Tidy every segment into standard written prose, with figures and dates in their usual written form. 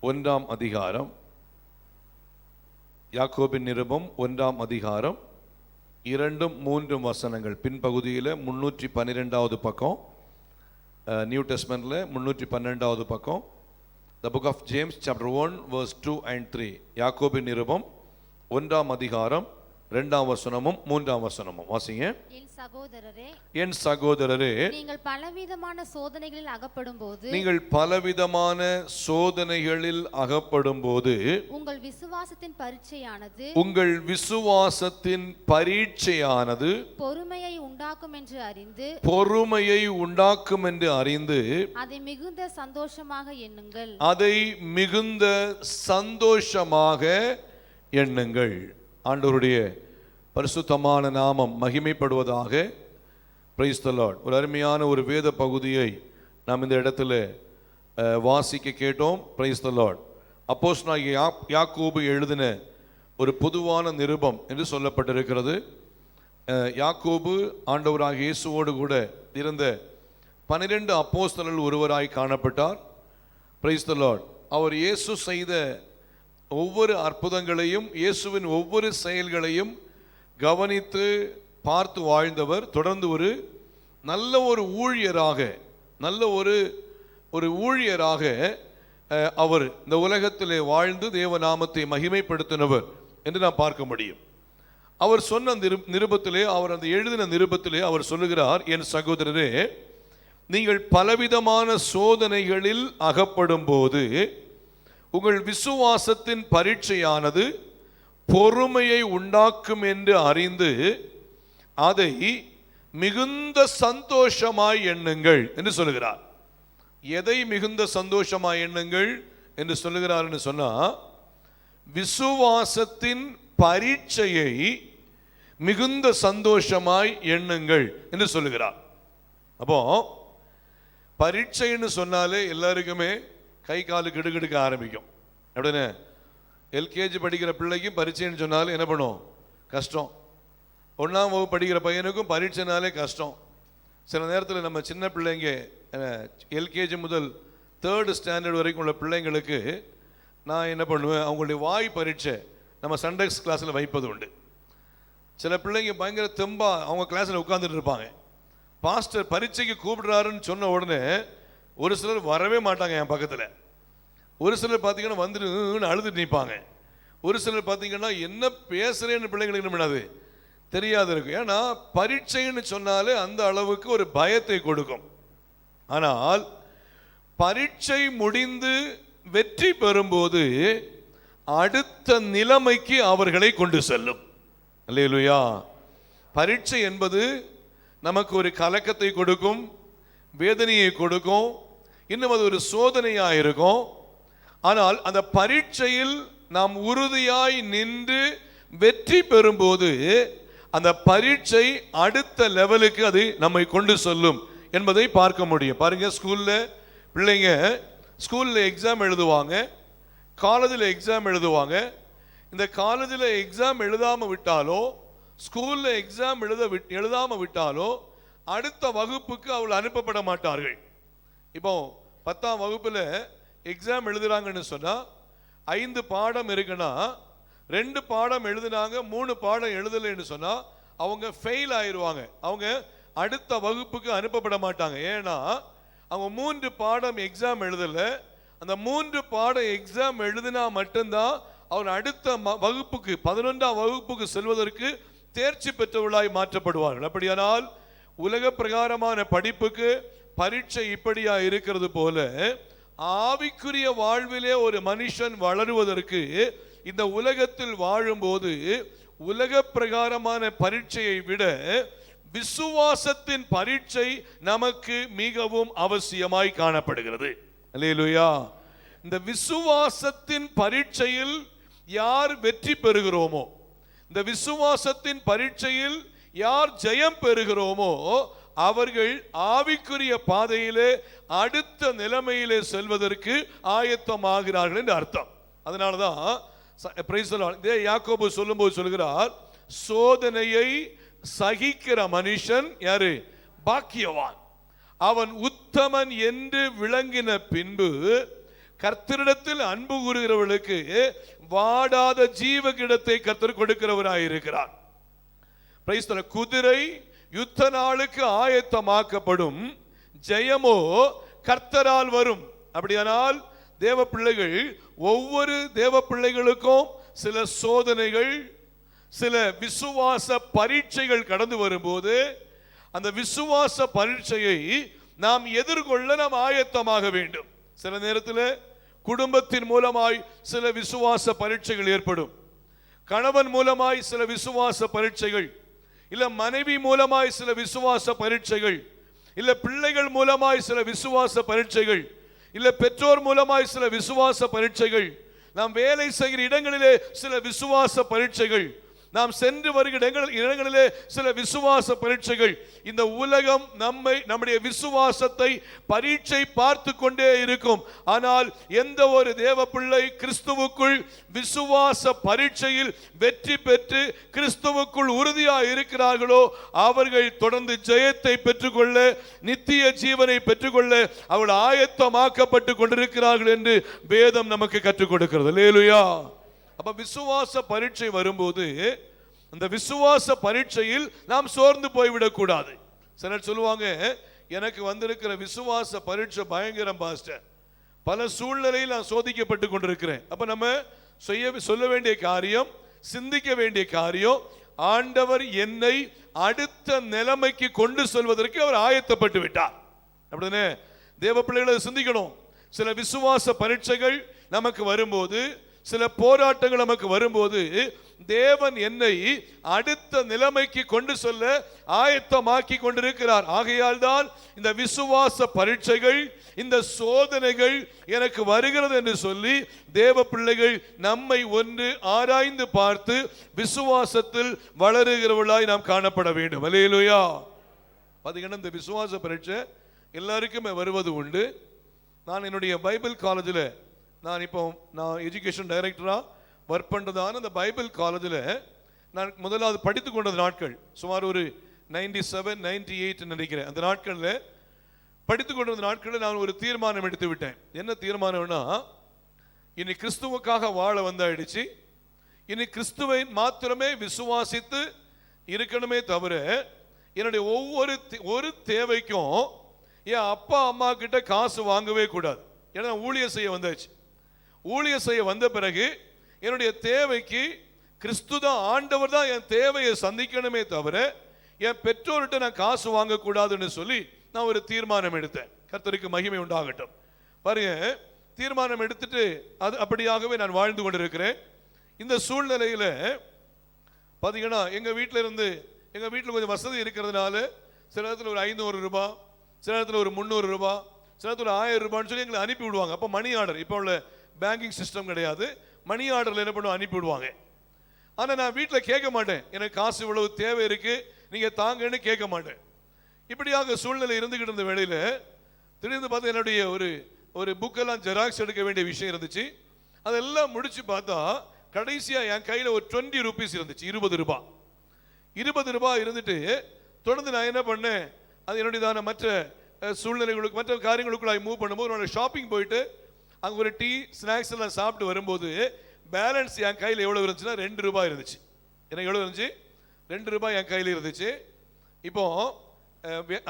ஒன்றாம் அதிகாரம், யாக்கோபின் நிருபம் 1ஆம் அதிகாரம் 2-3 வசனங்கள். பின்பகுதியில் 312வது பக்கம், நியூ டெஸ்ட்மென்ட்ல 312வது பக்கம். The book of James chapter 1 verse 2 and 3. யாக்கோபின் நிருபம் 1ஆம் அதிகாரம் 2ஆம் வசனமும் 3ஆம் வசனமும் வாசிங்க. என் சகோதரரே, நீங்கள் பலவிதமான சோதனைகளில் அகப்படும்போது உங்கள் விசுவாசத்தின் பரீட்சையானது பொறுமையை உண்டாக்கும் என்று அறிந்து அதை மிகுந்த சந்தோஷமாக எண்ணுங்கள். ஆண்டவருடைய பரிசுத்தமான நாமம் மகிமைப்படுவதாக. Praise the Lord. ஒரு அருமையான ஒரு வேத பகுதியை நாம் இந்த இடத்துல வாசிக்க கேட்டோம். Praise the Lord. அப்போஸ்தலனாகிய யாக்கோபு எழுதின ஒரு பொதுவான நிருபம் என்று சொல்லப்பட்டிருக்கிறது. யாக்கோபு ஆண்டவராகிய இயேசுவோடு கூட இருந்த 12 அப்போஸ்தலர்கள் ஒருவராய் காணப்பட்டார். Praise the Lord. அவர் இயேசு செய்த ஒவ்வொரு அற்புதங்களையும், இயேசுவின் ஒவ்வொரு செயல்களையும் கவனித்து பார்த்து வாழ்ந்தவர். தொடர்ந்து ஒரு நல்ல ஒரு ஊழியராக அவர் இந்த உலகத்திலே வாழ்ந்து தேவநாமத்தை மகிமைப்படுத்தினவர் என்று நாம் பார்க்க முடியும். அவர் சொன்ன நிருபத்திலே, அவர் அந்த எழுதின நிருபத்திலே அவர் சொல்லுகிறார், என் சகோதரரே, நீங்கள் பலவிதமான சோதனைகளில் அகப்படும் போது உங்கள் விசுவாசத்தின் பரீட்சையானது பொறுமையை உண்டாக்கும் என்று அறிந்து அதை மிகுந்த சந்தோஷமாய் எண்ணுங்கள் என்று சொல்லுகிறார். எதை மிகுந்த சந்தோஷமாய் எண்ணுங்கள் என்று சொல்லுகிறார் என்று சொன்னா, விசுவாசத்தின் பரீட்சையை மிகுந்த சந்தோஷமாய் எண்ணுங்கள் என்று சொல்லுகிறார். அப்போ பரீட்சைன்னு சொன்னாலே எல்லாருக்குமே கை காலு கிடுகிடுக்க ஆரம்பிக்கும். எப்படின்னு எல்கேஜி படிக்கிற பிள்ளைக்கும் பரீட்சைன்னு சொன்னாலும் என்ன பண்ணும்? கஷ்டம். 1ஆம் வகுப்பு படிக்கிற பையனுக்கும் பரீட்சைனாலே கஷ்டம். சில நேரத்தில் நம்ம சின்ன பிள்ளைங்க எல்கேஜி முதல் 3rd ஸ்டாண்டர்ட் வரைக்கும் உள்ள பிள்ளைங்களுக்கு நான் என்ன பண்ணுவேன், அவங்களுடைய வாய் பரீட்சை நம்ம சண்டெக்ஸ் கிளாஸில் வைப்பது உண்டு. சில பிள்ளைங்க பயங்கர தெம்பா அவங்க கிளாஸில் உட்காந்துட்டு இருப்பாங்க. பாஸ்டர் பரீட்சைக்கு கூப்பிடுறாருன்னு சொன்ன உடனே ஒரு சிலர் வரவே மாட்டாங்க என் பக்கத்தில். ஒரு சிலர் பார்த்தீங்கன்னா வந்துட்டு அழுதுட்டு நிற்பாங்க. ஒரு சிலர் பார்த்தீங்கன்னா என்ன பேசுகிறேன்னு பிள்ளைங்களுக்கு என்ன பண்ணாது, தெரியாது இருக்கும். ஏன்னா பரீட்சைன்னு சொன்னாலே அந்த அளவுக்கு ஒரு பயத்தை கொடுக்கும். ஆனால் பரீட்சை முடிந்து வெற்றி பெறும்போது அடுத்த நிலைமைக்கு அவர்களை கொண்டு செல்லும். அல்லேலூயா. பரீட்சை என்பது நமக்கு ஒரு கலக்கத்தை கொடுக்கும், வேதனையை கொடுக்கும், இன்னும் அது ஒரு சோதனையாக இருக்கும். ஆனால் அந்த பரீட்சையில் நாம் உறுதியாய் நின்று வெற்றி பெறும்போது அந்த பரீட்சை அடுத்த லெவலுக்கு அது நம்மை கொண்டு செல்லும் என்பதை பார்க்க முடியும். பாருங்க, பிள்ளைங்க ஸ்கூல்ல எக்ஸாம் எழுதுவாங்க, காலேஜில் எக்ஸாம் எழுதுவாங்க. இந்த காலேஜில் எக்ஸாம் எழுதாம விட்டாலோ, ஸ்கூல்ல எக்ஸாம் எழுதாம விட்டாலோ அடுத்த வகுப்புக்கு அவள் அனுப்பப்பட மாட்டார்கள். இப்போ 10ஆம் வகுப்புல எக்ஸாம் எழுதுறாங்கன்னு சொன்னா 5 பாடம் இருக்குன்னா 2 பாடம் எழுதுனாங்க, 3 பாடம் எழுதலைன்னு சொன்னா அவங்க ஃபெயில் ஆயிடுவாங்க. அவங்க அடுத்த வகுப்புக்கு அனுப்பப்பட மாட்டாங்க. ஏன்னா அவங்க 3 பாடம் எக்ஸாம் எழுதல. அந்த 3 பாடம் எக்ஸாம் எழுதினா மட்டும்தான் அவர் அடுத்த வகுப்புக்கு 11ஆம் வகுப்புக்கு செல்வதற்கு தேர்ச்சி பெற்றவர்களாய் மாற்றப்படுவார்கள். அப்படியானால் உலக பிரகாரமான படிப்புக்கு பரீட்சை இப்படியா இருக்கிறது போல ஆவிக்குரிய வாழ்விலே ஒரு மனுஷன் வளருவதற்கு இந்த உலகத்தில் வாழும்போது உலக பிரகாரமான பரீட்சையை விட விசுவாசத்தின் பரீட்சை நமக்கு மிகவும் அவசியமாய் காணப்படுகிறது. அல்லேலூயா. இந்த விசுவாசத்தின் பரீட்சையில் யார் வெற்றி பெறுகிறோமோ, இந்த விசுவாசத்தின் பரீட்சையில் யார் ஜெயம் பெறுகிறோமோ அவர்கள் ஆவிக்குரிய பாதையிலே அடுத்த நிலைமையிலே செல்வதற்கு ஆயத்தமாகிறார்கள் என்று அர்த்தம். அதனாலதான் யாக்கோபு சொல்லும்போது சொல்கிறார், சோதனையை சகிக்கிற மனுஷன் யாரு? பாக்கியவான். அவன் உத்தமன் என்று விளங்கின பின்பு கர்த்தரிடத்தில் அன்பு கூறுகிறவர்களுக்கு வாடாத ஜீவ கிடத்தை கர்த்தர் கொடுக்கிறவராயிருக்கிறார். குதிரை யுத்த நாளுக்கு ஆயத்தமாக்கப்படும், ஜெயமோ கர்த்தரால் வரும். அப்படியானால் தேவ பிள்ளைகள், ஒவ்வொரு தேவ பிள்ளைகளுக்கும் சில சோதனைகள், சில விசுவாச பரீட்சைகள் கடந்து வரும்போது அந்த விசுவாச பரீட்சையை நாம் எதிர்கொள்ள நாம் ஆயத்தமாக வேண்டும். சில நேரத்தில் குடும்பத்தின் மூலமாய் சில விசுவாச பரீட்சைகள் ஏற்படும், கணவன் மூலமாய் சில விசுவாச பரீட்சைகள், இல்ல மனைவி மூலமாய் சில விசுவாச பரீட்சைகள், இல்ல பிள்ளைகள் மூலமாய் சில விசுவாச பரீட்சைகள், இல்ல பெற்றோர் மூலமாய் சில விசுவாச பரீட்சைகள், நாம் வேலை செய்கிற இடங்களிலே சில விசுவாச பரீட்சைகள், நாம் சென்று வருகிற இடங்களிலே சில விசுவாச பரீட்சைகள். இந்த உலகம் நம்முடைய விசுவாசத்தை பரீட்சை பார்த்து கொண்டே இருக்கும். ஆனால் எந்த ஒரு தேவ பிள்ளை கிறிஸ்துவுக்குள் விசுவாச பரீட்சையில் வெற்றி பெற்று கிறிஸ்துவுக்குள் உறுதியாக இருக்கிறார்களோ அவர்கள் தொடர்ந்து ஜெயத்தை பெற்றுக்கொள்ள, நித்திய ஜீவனை பெற்றுக்கொள்ள அவர்கள் ஆயத்தமாக்கப்பட்டு கொண்டிருக்கிறார்கள் என்று வேதம் நமக்கு கற்றுக் கொடுக்கிறது. அல்லேலூயா. அப்ப விசுவாச பரீட்சை வரும்போது அந்த விசுவாச பரீட்சையில் நாம் சோர்ந்து போய்விடக் கூடாது. சிலர் சொல்லுவாங்க, எனக்கு வந்திருக்கிற விசுவாச பரீட்சை பயங்கரம் பாஸ்டர், பல சூழ்நிலையில் நான் சோதிக்கப்பட்டு கொண்டிருக்கிறேன். அப்ப நம்ம சொல்ல வேண்டிய காரியம், சிந்திக்க வேண்டிய காரியம், ஆண்டவர் என்னை அடுத்த நிலைமைக்கு கொண்டு செல்வதற்கு அவர் ஆயத்தப்பட்டு விட்டார். அப்படிதானே தேவ பிள்ளைகளை சிந்திக்கணும். சில விசுவாச பரீட்சைகள் நமக்கு வரும்போது, சில போராட்டங்கள் நமக்கு வரும்போது தேவன் என்னை அடுத்த நிலைமைக்கு கொண்டு செல்ல ஆயத்தமாக்கி கொண்டிருக்கிறார். ஆகையால் தான் இந்த விசுவாச பரீட்சைகள், இந்த சோதனைகள் எனக்கு வருகிறது என்று சொல்லி தேவ பிள்ளைகள் நம்மை ஒன்று ஆராய்ந்து பார்த்து விசுவாசத்தில் வளருகிறவர்களாய் நாம் காணப்பட வேண்டும். அல்லேலூயா. பாத்தீங்கன்னா இந்த விசுவாச பரீட்சை எல்லாருக்குமே வருவது உண்டு. நான் என்னுடைய பைபிள் காலேஜில், நான் எஜுகேஷன் டைரக்டராக ஒர்க் பண்ணுறதான இந்த பைபிள் காலேஜில் நான் முதலாவது படித்து கொண்டது நாட்கள் சுமார் ஒரு 97, 98 நினைக்கிறேன். அந்த நாட்களில் படித்து கொண்டிருந்த நாட்களில் நான் ஒரு தீர்மானம் எடுத்து விட்டேன். என்ன தீர்மானம்னா, இனி கிறிஸ்துவுக்காக வாழ வந்தாயிடுச்சு, இனி கிறிஸ்துவை மாத்திரமே விசுவாசித்து இருக்கணுமே தவிர என்னுடைய ஒவ்வொரு தேவைக்கும் என் அப்பா அம்மா கிட்ட காசு வாங்கவே கூடாது. ஏன்னா ஊழியம் செய்ய வந்தாச்சு. ஊழியம் செய்ய வந்த பிறகு என்னுடைய தேவைக்கு கிறிஸ்து தான், ஆண்டவர் தான் என் தேவையை சந்திக்கணுமே தவிர என் பெற்றோர்கிட்ட நான் காசு வாங்கக்கூடாதுன்னு சொல்லி நான் ஒரு தீர்மானம் எடுத்தேன். கர்த்தருக்கு மகிமை உண்டாகட்டும். பாருங்க, தீர்மானம் எடுத்துட்டு அது அப்படியாகவே நான் வாழ்ந்து கொண்டிருக்கிறேன். இந்த சூழ்நிலையில பாத்தீங்கன்னா எங்க வீட்டில் கொஞ்சம் வசதி இருக்கிறதுனால சில நேரத்தில் ஒரு 500 ரூபாய், சில நேரத்தில் ஒரு 300 ரூபாய், சில நேரத்தில் 1000 ரூபான்னு சொல்லி எங்களை அனுப்பி விடுவாங்க. அப்போ மணி ஆர்டர், இப்போ உள்ள பேங்கிங் சிஸ்டம் கிடையாது, மணி ஆர்டர்ல என்ன பண்ணுவோம், அனுப்பி விடுவாங்க. ஆனா நான் வீட்டில் கேட்க மாட்டேன், எனக்கு காசு இவ்வளவு தேவை இருக்கு நீங்க தாங்கன்னு கேட்க மாட்டேன். இப்படியாக சூழ்நிலை இருந்துகிட்டு இருந்த வேளையில திடீர்னு பார்த்து என்னுடைய ஒரு புக்கெல்லாம் ஜெராக்ஸ் எடுக்க வேண்டிய விஷயம் இருந்துச்சு. அதெல்லாம் முடிச்சு பார்த்தா கடைசியா என் கையில ஒரு 20 ரூபீஸ் இருந்துச்சு, 20 ரூபாய் இருந்துட்டு தொடர்ந்து நான் என்ன பண்ணேன், அது என்னுடையதான மற்ற சூழ்நிலைகளுக்கு மற்ற காரியங்களுக்குள்ள மூவ் பண்ணும்போது நான் ஷாப்பிங் போயிட்டு அங்கே ஒரு டீ ஸ்நாக்ஸ் எல்லாம் சாப்பிட்டு வரும்போது பேலன்ஸ் என் கையில் எவ்வளோ இருந்துச்சுன்னா 2 ரூபாய் இருந்துச்சு. எனக்கு எவ்வளோ இருந்துச்சு, 2 ரூபாய் என் கையில் இருந்துச்சு. இப்போ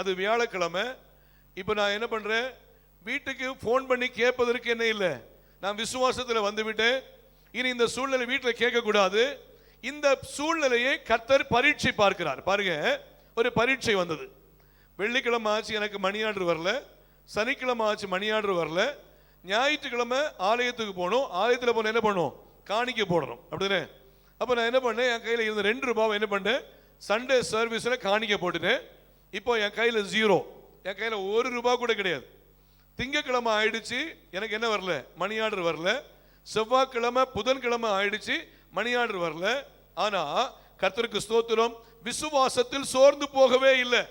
அது வியாழக்கிழமை. இப்போ நான் என்ன பண்ணுறேன், வீட்டுக்கு ஃபோன் பண்ணி கேட்பதற்கு என்ன இல்லை, நான் விசுவாசத்தில் வந்து விட்டேன். இனி இந்த சூழ்நிலை வீட்டில் கேட்கக்கூடாது. இந்த சூழ்நிலையை கர்த்தர் பரீட்சை பார்க்கிறார். பாருங்க, ஒரு பரீட்சை வந்தது. வெள்ளிக்கிழமை ஆச்சு, எனக்கு மணி ஆர்டர் வரல. சனிக்கிழமை ஆச்சு, மணி ஆர்டர் வரல. ஞாயிற்றுக்கிழமை ஆலயத்துக்கு போகணும். ஆலயத்தில் போன என்ன பண்ணணும், காணிக்க போடணும். அப்படிதானே? அப்போ நான் என்ன பண்ணேன், என் கையில் இருந்த 2 ரூபாவை என்ன பண்ணேன், சண்டே சர்வீஸில் காணிக்க போட்டுட்டேன். இப்போ என் கையில் 0, என் கையில் 1 ரூபாய் கூட கிடையாது. திங்கக்கிழமை ஆயிடுச்சு, எனக்கு என்ன வரல, மணி ஆர்டர் வரல. செவ்வாய்க்கிழமை புதன்கிழமை ஆயிடுச்சு, மணி ஆர்டர் வரல. ஆனா கர்த்தருக்கு ஸ்தோத்திரம், விசுவாசத்தில் சோர்ந்து போகவே இல்லை.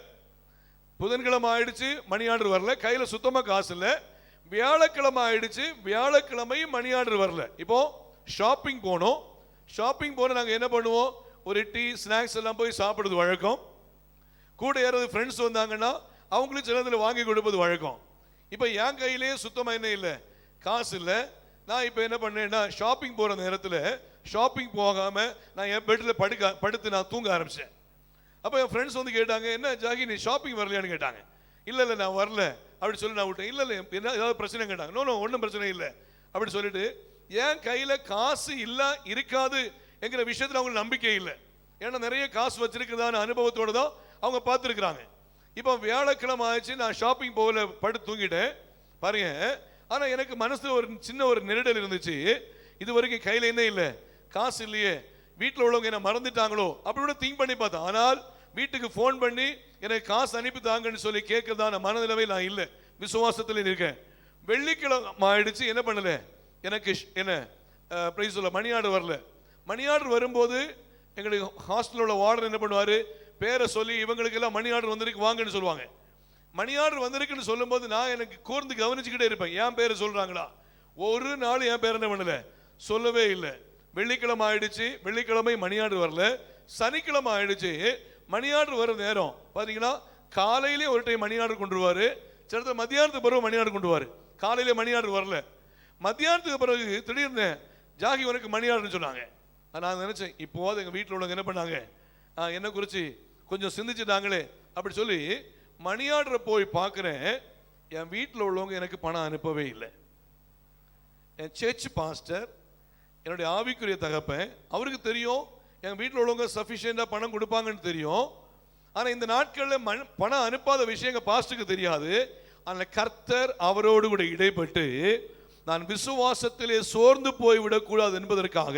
புதன்கிழமை ஆயிடுச்சு, மணி ஆர்டர் வரல, கையில சுத்தமா காசு இல்லை. வியாழக்கிழமை ஆயிடுச்சு, வியாழக்கிழமையும் மணி ஆர்டர் வரல. இப்போ ஷாப்பிங் போனோம். ஷாப்பிங் போன நாங்கள் என்ன பண்ணுவோம், ஒரு டீ ஸ்நாக்ஸ் எல்லாம் போய் சாப்பிடுறது வழக்கம். கூட யாராவது ஃப்ரெண்ட்ஸ் வந்தாங்கன்னா அவங்களும் சிலதில் வாங்கி கொடுப்பது வழக்கம். இப்போ என் கையிலேயே சுத்தமாக என்ன இல்லை, காசு இல்லை. நான் இப்போ என்ன பண்ணேன்னா ஷாப்பிங் போகிற நேரத்தில் ஷாப்பிங் போகாமல் நான் என் பெட்டில் படுத்து நான் தூங்க ஆரம்பித்தேன். அப்போ என் ஃப்ரெண்ட்ஸ் வந்து கேட்டாங்க, என்ன ஜாகி நீ ஷாப்பிங் வரலையான்னு கேட்டாங்க. இல்லை நான் வரல அப்படி சொல்லி நான் விட்டேன். இல்லை என்ன ஏதாவது பிரச்சனை கேட்டாங்க. நோ ஒன்றும் பிரச்சனை இல்லை அப்படி சொல்லிட்டு என் கையில் காசு இல்லை இருக்காது என்கிற விஷயத்தில் அவங்களுக்கு நம்பிக்கை இல்லை. ஏன்னா நிறைய காசு வச்சிருக்கிறதான அனுபவத்தோடு தான் அவங்க பார்த்துருக்குறாங்க. இப்போ வியாழக்கிழமை ஆயிடுச்சு, நான் ஷாப்பிங் போகல, படுத்து தூங்கிட்டேன் பாருங்க. ஆனால் எனக்கு மனசில் ஒரு சின்ன ஒரு நெருடல் இருந்துச்சு. இது வரைக்கும் கையில் என்ன இல்லை, காசு இல்லையே, வீட்டில் உள்ளவங்க என்ன மறந்துட்டாங்களோ அப்படி கூட திங்க் பண்ணி பார்த்தேன். ஆனால் வீட்டுக்கு ஃபோன் பண்ணி எனக்கு காசு அனுப்பி தாங்கன்னு சொல்லி கேட்கறதான மனநிலவை நான் இல்லை, விசுவாசத்தில் இருக்கேன். வெள்ளிக்கிழமை ஆயிடுச்சு, என்ன பண்ணல, எனக்கு என்ன பிரைஸ் சொல்ல மணி ஆர்டர் வரல. மணி ஆர்டர் வரும்போது எங்களுக்கு ஹாஸ்டலில் உள்ள வார்டன் என்ன பண்ணுவார், பேரை சொல்லி இவங்களுக்கெல்லாம் மணி ஆர்டர் வந்திருக்கு வாங்கன்னு சொல்லுவாங்க. மணி ஆர்டர் வந்திருக்குன்னு சொல்லும்போது நான் எனக்கு கூர்ந்து கவனிச்சுக்கிட்டே இருப்பேன், என் பேரை சொல்கிறாங்களா. ஒரு நாள் என் பேர் என்ன பண்ணல, சொல்லவே இல்லை. வெள்ளிக்கிழமை ஆயிடுச்சு, வெள்ளிக்கிழமை மணி ஆர்டர் வரல. சனிக்கிழமை ஆயிடுச்சு, மணி ஆர்டர் வர நேரம் பார்த்தீங்கன்னா காலையிலே ஒரு டைம் மணி ஆர்டர் கொண்டு வருவார், சில மத்தியானத்துக்கு பிறகு மணி ஆர்டர் கொண்டு வருவார். காலையிலே மணி ஆர்டர் வரல, மத்தியானத்துக்கு பிறகு திடீர்னு ஜாகி உனக்கு மணி ஆர்டர்னு சொன்னாங்க. நான் நினைச்சேன் இப்போது எங்கள் வீட்டில் உள்ளவங்க என்ன பண்ணாங்க, என்ன குறித்து கொஞ்சம் சிந்திச்சுட்டாங்களே அப்படி சொல்லி மணி ஆர்டரை போய் பார்க்குறேன். என் வீட்டில் உள்ளவங்க எனக்கு பணம் அனுப்பவே இல்லை. என் சர்ச் பாஸ்டர், என்னுடைய ஆவிக்குரிய தகப்பன், அவருக்கு தெரியும் என் வீட்டில் உள்ளவங்க சஃபிஷியண்டாக பணம் கொடுப்பாங்கன்னு தெரியும். ஆனால் இந்த நாட்களில் பணம் அனுப்பாத விஷயம் எங்கள் பாஸ்டருக்கு தெரியாது. ஆனால் கர்த்தர் அவரோடு கூட இடைப்பட்டு நான் விசுவாசத்திலே சோர்ந்து போய்விடக்கூடாது என்பதற்காக,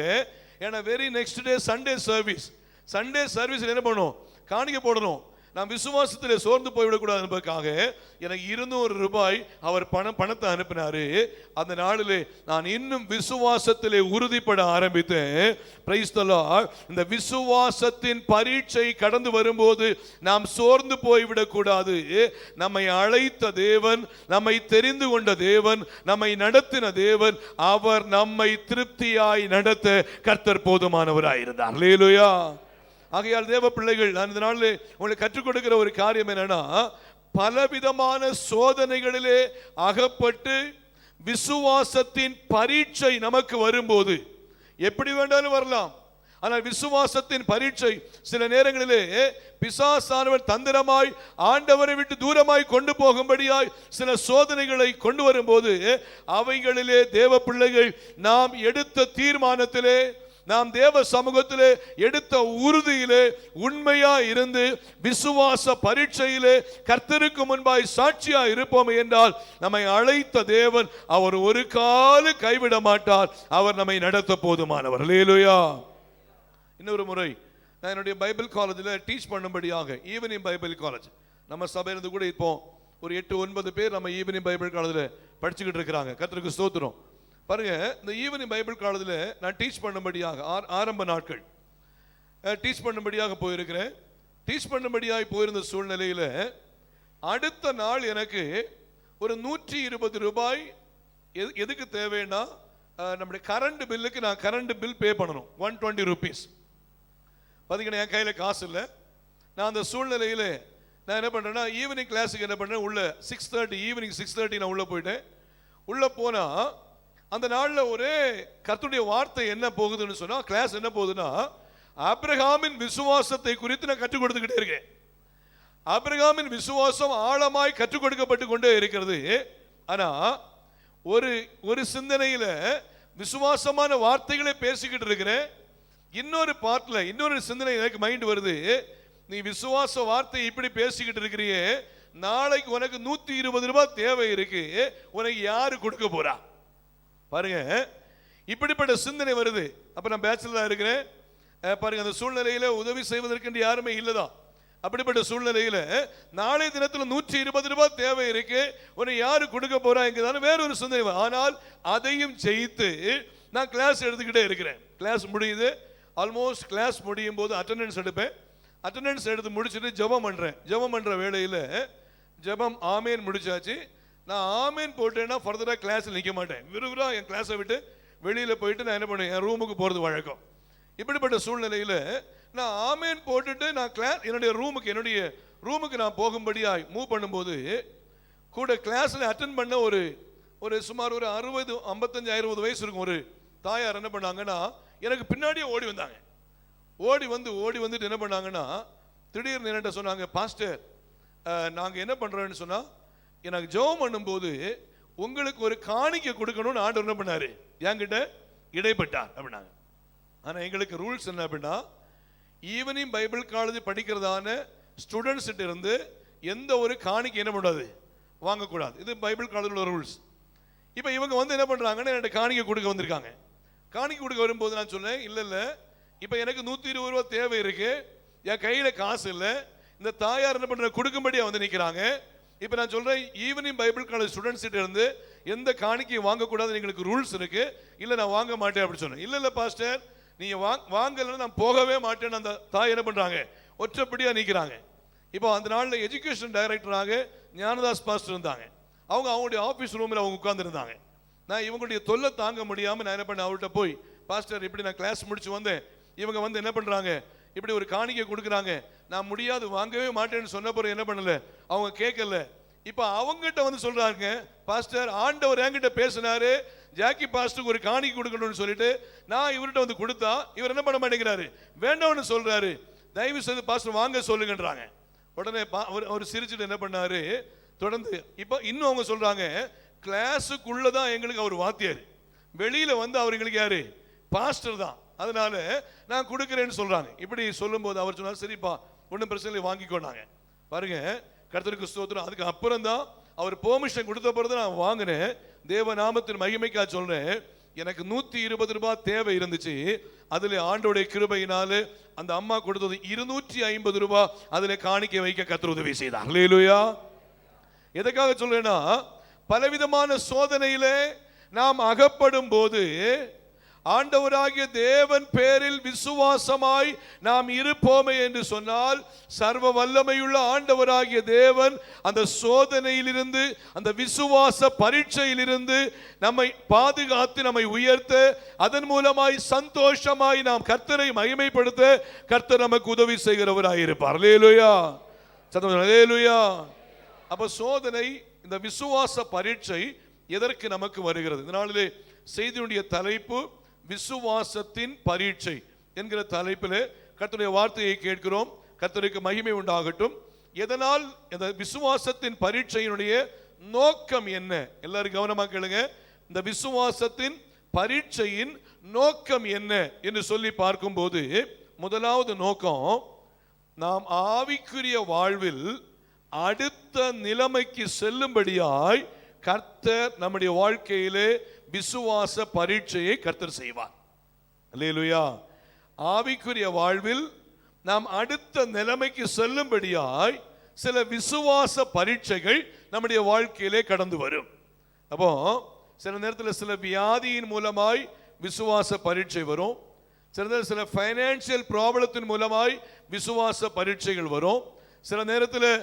ஏன்னா very next day Sunday service என்ன பண்ணணும், காணிக்கை போடணும். நான் விசுவாசத்திலே சோர்ந்து போய்விடக்கூடாது என்பதற்காக எனக்கு 200 ரூபாய் அவர் பணத்தை அனுப்பினாரு. அந்த நாளிலே நான் இன்னும் விசுவாசத்திலே உறுதிப்பட ஆரம்பித்தேன். Praise the Lord. இந்த விசுவாசத்தின் பரீட்சை கடந்து வரும்போது நாம் சோர்ந்து போய்விடக்கூடாது. நம்மை அழைத்த தேவன், நம்மை தெரிந்து கொண்ட தேவன், நம்மை நடத்தின தேவன், அவர் நம்மை திருப்தியாய் நடத்த கர்த்தர் போதுமானவராயிருந்தார். அல்லேலூயா. ஆகையால் தேவ பிள்ளைகள், நான் இந்த நாளில் உங்களுக்கு கற்றுக் கொடுக்கிற ஒரு காரியம் என்னன்னா, பலவிதமான சோதனைகளிலே அகப்பட்டு விசுவாசத்தின் பரீட்சை நமக்கு வரும்போது எப்படி வேண்டாலும் வரலாம். ஆனால் விசுவாசத்தின் பரீட்சை சில நேரங்களிலே பிசாசானவன் தந்திரமாய் ஆண்டவரை விட்டு தூரமாய் கொண்டு போகும்படியாய் சில சோதனைகளை கொண்டு வரும்போது அவைகளிலே தேவ பிள்ளைகள் நாம் எடுத்த தீர்மானத்திலே, நாம் தேவ சமூகத்திலே எடுத்த உறுதியிலே உண்மையா இருந்து விசுவாச பரீட்சையிலே கர்த்தருக்கு முன்பாய் சாட்சியா இருப்போம் என்றால் நம்மை அழைத்த தேவன் அவர் ஒரு கால கைவிட மாட்டார். அவர் நம்மை நடத்த போதுமானவர். அல்லேலூயா. இன்னொரு முறை நான் என்னுடைய பைபிள் காலேஜில் டீச் பண்ணும்படியாக, ஈவினிங் பைபிள் காலேஜ் நம்ம சபையிலிருந்து கூட இப்போ ஒரு 8-9 பேர் நம்ம ஈவினிங் பைபிள் காலேஜில் படிச்சுக்கிட்டு இருக்கிறாங்க. கர்த்தருக்கு ஸ்தோத்திரம். பாருங்க, இந்த ஈவினிங் பைபிள் காலேஜில் நான் டீச் பண்ணும்படியாக ஆரம்ப நாட்கள் டீச் பண்ணும்படியாக போயிருக்கிறேன். டீச் பண்ணும்படியாக போயிருந்த சூழ்நிலையில் அடுத்த நாள் எனக்கு ஒரு 120 ரூபாய் எதுக்கு தேவைன்னா, நம்முடைய கரண்ட் பில்லுக்கு நான் கரண்ட் பில் பே பண்ணணும். 120 ரூபீஸ். பார்த்தீங்கன்னா என் கையில் காசு இல்லை. நான் அந்த சூழ்நிலையில் நான் என்ன பண்ணுறேன்னா, ஈவினிங் கிளாஸுக்கு என்ன பண்ணுறேன், உள்ள 6:30 ஈவினிங் 6:30 நான் உள்ளே போயிட்டேன். உள்ளே போனால் அந்த நாளில் ஒரே கர்த்தருடைய வார்த்தை என்ன போகுதுன்னு சொன்னால், கிளாஸ் என்ன போகுதுன்னா, ஆபிரகாமின் விசுவாசத்தை குறித்து நான் கற்றுக் கொடுத்துக்கிட்டே இருக்கேன். ஆபிரகாமின் விசுவாசம் ஆழமாய் கற்றுக் கொடுக்கப்பட்டு கொண்டே இருக்கிறது. ஆனால் ஒரு சிந்தனையில் விசுவாசமான வார்த்தைகளை பேசிக்கிட்டு இருக்கிறேன். இன்னொரு பார்ட்டில் இன்னொரு சிந்தனை எனக்கு மைண்ட் வருது, நீ விசுவாச வார்த்தை இப்படி பேசிக்கிட்டு இருக்கிறியே, நாளைக்கு உனக்கு 120 ரூபாய் தேவை இருக்கு, உனக்கு யாரு கொடுக்க போறா பாருங்க. இப்படிப்பட்ட சிந்தனை வருது. அப்ப நான் பேச்சுலரா இருக்கிறேன் பாருங்க. அந்த சூழ்நிலையில உதவி செய்வதற்கு யாருமே இல்லதான். அப்படிப்பட்ட சூழ்நிலையில நாளை தினத்துல 120 ரூபாய் தேவை இருக்கு, உன்னை யாரு கொடுக்க போறா என்கிறதான வேற ஒரு சிந்தனை. ஆனால் அதையும் ஜெயித்து நான் கிளாஸ் எடுத்துக்கிட்டே இருக்கிறேன். கிளாஸ் முடியுது. ஆல்மோஸ்ட் கிளாஸ் முடியும் போது அட்டெண்டன்ஸ் எடுப்பேன். அட்டெண்டன்ஸ் எடுத்து முடிச்சுட்டு ஜெபம் பண்றேன். ஜெபம் பண்ற வேளையில ஜெபம் ஆமேன் முடிச்சாச்சு. நான் ஆமேன் போட்டேன்னா ஃபர்தராக கிளாஸில் நிற்க மாட்டேன். விறுவிறா என் கிளாஸை விட்டு வெளியில் போயிட்டு நான் என்ன பண்ணுவேன், என் ரூமுக்கு போகிறது வழக்கம். இப்படிப்பட்ட சூழ்நிலையில் நான் ஆமேன் போட்டுட்டு நான் என்னுடைய ரூமுக்கு நான் போகும்படியாக மூவ் பண்ணும்போது கூட கிளாஸில் அட்டென்ட் பண்ண ஒரு ஒரு சுமார் ஒரு 60, 55, 60 வயசு இருக்கும். ஒரு தாயார் என்ன பண்ணாங்கன்னா எனக்கு பின்னாடியே ஓடி வந்தாங்க. ஓடி வந்துட்டு என்ன பண்ணாங்கன்னா திடீர்னு என்கிட்ட சொன்னாங்க, பாஸ்டர் நாங்கள் என்ன பண்ணுறோன்னு சொன்னால் எனக்கு ஜெபம் பண்ணும்போது உங்களுக்கு ஒரு காணிக்கை கொடுக்கணும்னு ஆண்டவர் என்ன பண்ணாரு என்கிட்ட இடைப்பட்டார் அப்படின்னாங்க. ஆனால் எங்களுக்கு ரூல்ஸ் என்ன அப்படின்னா ஈவினிங் பைபிள் காலேஜ் படிக்கிறதான ஸ்டூடெண்ட்ஸ் கிட்ட இருந்து எந்த ஒரு காணிக்கை என்ன பண்ணாது வாங்கக்கூடாது. இது பைபிள் காலேஜில் உள்ள ரூல்ஸ். இப்போ இவங்க வந்து என்ன பண்ணுறாங்கன்னு என்கிட்ட காணிக்கை கொடுக்க வந்திருக்காங்க. காணிக்கை கொடுக்க வரும்போது நான் சொன்னேன், இல்லை இப்போ எனக்கு 120 ரூபா தேவை இருக்கு, என் கையில் காசு இல்லை. இந்த தாயார் என்ன பண்ணுற கொடுக்கும்படியாக வந்து நிற்கிறாங்க. இப்போ நான் சொல்கிறேன் ஈவினிங் பைபிள் காலேஜ் ஸ்டூடெண்ட்ஸ் கிட்ட இருந்து எந்த காணிக்கையும் வாங்கக்கூடாதுன்னு எங்களுக்கு ரூல்ஸ் இருக்கு. இல்லை நான் வாங்க மாட்டேன் அப்படின்னு சொன்னேன். இல்லை பாஸ்டர் நீங்கள் வாங்கலைன்னு நான் போகவே மாட்டேன்னு அந்த தாய் என்ன பண்ணுறாங்க ஒற்றப்படியாக நிற்கிறாங்க. இப்போ அந்த நாளில் எஜுகேஷன் டைரக்டராக ஞானதாஸ் பாஸ்டர் இருந்தாங்க. அவங்களுடைய ஆஃபீஸ் ரூமில் அவங்க உட்கார்ந்துருந்தாங்க. நான் இவங்களுடைய தொல்லை தாங்க முடியாமல் நான் என்ன பண்ணேன் அவர்கிட்ட போய், பாஸ்டர் இப்படி நான் கிளாஸ் முடிச்சு வந்தேன், இவங்க வந்து என்ன பண்ணுறாங்க இப்படி ஒரு காணிக்கை கொடுக்குறாங்க, நான் முடியாது வாங்கவே மாட்டேன்னு சொன்ன பிறகு என்ன பண்ணல அவங்க கேட்கல. இப்போ அவங்ககிட்ட வந்து சொல்றாங்க, பாஸ்டர் ஆண்டவர் என்கிட்ட பேசினாரு ஜாக்கி பாஸ்டருக்கு ஒரு காணிக்கை கொடுக்கணும்னு சொல்லிட்டு நான் இவர்கிட்ட வந்து கொடுத்தா இவர் என்ன பண்ண மாட்டேங்கிறாரு, வேண்டாம்னு சொல்றாரு, தயவு செய்து பாஸ்டர் வாங்க சொல்லுங்கன்றாங்க. உடனே அவர் சிரிச்சுட்டு என்ன பண்ணாரு தொடர்ந்து. இப்போ இன்னும் அவங்க சொல்றாங்க கிளாஸுக்குள்ளதான் எங்களுக்கு அவர் வாத்தியார், வெளியில வந்து அவர் எங்களுக்கு யாரு பாஸ்டர் தான், அதனால நான் கொடுக்கிறேன்னு சொல்றாங்க. இப்படி சொல்லும் போது அவர் சொன்னார், சரிப்பா ஒன்றும் பிரச்சனை இல்லை வாங்கிக்கொண்டாங்க. பாருங்க கர்த்தருக்கு ஸ்தோத்திரம். அதுக்கு அப்புறம் தான் அவர் பெர்மிஷன் கொடுத்த பிறகு நான் வாங்கினேன். தேவ நாமத்தின் மகிமைக்கா சொல்றேன், எனக்கு 120 ரூபாய் தேவை இருந்துச்சு. அதுல ஆண்டோடைய கிருபையினால அந்த அம்மா கொடுத்தது 250 ரூபாய் அதுல காணிக்கை வைக்க கர்த்தர் உதவி செய்தார். அல்லேலூயா. எதுக்காக சொல்றேன்னா பலவிதமான சோதனையிலே நாம் அகப்படும் போது ஆண்டவராகிய தேவன் பேரில் விசுவாசமாய் நாம் இருப்போமே என்று சொன்னால் சர்வ வல்லமையுள்ள ஆண்டவராகிய தேவன் அந்த சோதனையிலிருந்து அந்த விசுவாச பரீட்சையிலிருந்து நம்மை பாதுகாத்து நம்மை உயர்த்த அதன் மூலமாய் சந்தோஷமாய் நாம் கர்த்தரை மகிமைப்படுத்த கர்த்தர் நமக்கு உதவி செய்கிறவராய் இருப்பார். அல்லேலூயா, அல்லேலூயா. அப்ப சோதனை இந்த விசுவாச பரீட்சை எதற்கு நமக்கு வருகிறது? இதனாலே செய்தியுடைய தலைப்பு விசுவாசத்தின் பரீட்சை என்கிற தலைப்பில் கர்த்தருடைய வார்த்தையை கேட்கிறோம். கர்த்தருக்கு மகிமை உண்டாகட்டும். எதனால் இந்த விசுவாசத்தின் பரீட்சையினுடைய நோக்கம் என்ன? எல்லாரும் கவனமாக கேளுங்க. இந்த விசுவாசத்தின் பரீட்சையின் நோக்கம் என்ன என்று சொல்லி பார்க்கும்போது முதலாவது நோக்கம், நாம் ஆவிக்குரிய வாழ்வில் அடுத்த நிலைமைக்கு செல்லும்படியாய் கர்த்தர் நம்முடைய வாழ்க்கையிலே விசுவாச பரீட்சையை கர்த்தர் செய்வார். அல்லேலூயா. ஆவிக்குரிய வாழ்வில் நாம் அடுத்த நிலைமைக்கு செல்லும்படியாய் சில விசுவாச பரீட்சைகள் நம்முடைய வாழ்க்கையிலே கடந்து வரும். அப்போ சில நேரத்தில் சில வியாதியின் மூலமாய் விசுவாச பரீட்சை வரும். சில நேரத்தில் சில ஃபைனான்சியல் ப்ராப்ளத்தின் மூலமாய் விசுவாச பரீட்சைகள் வரும். சில நேரத்தில்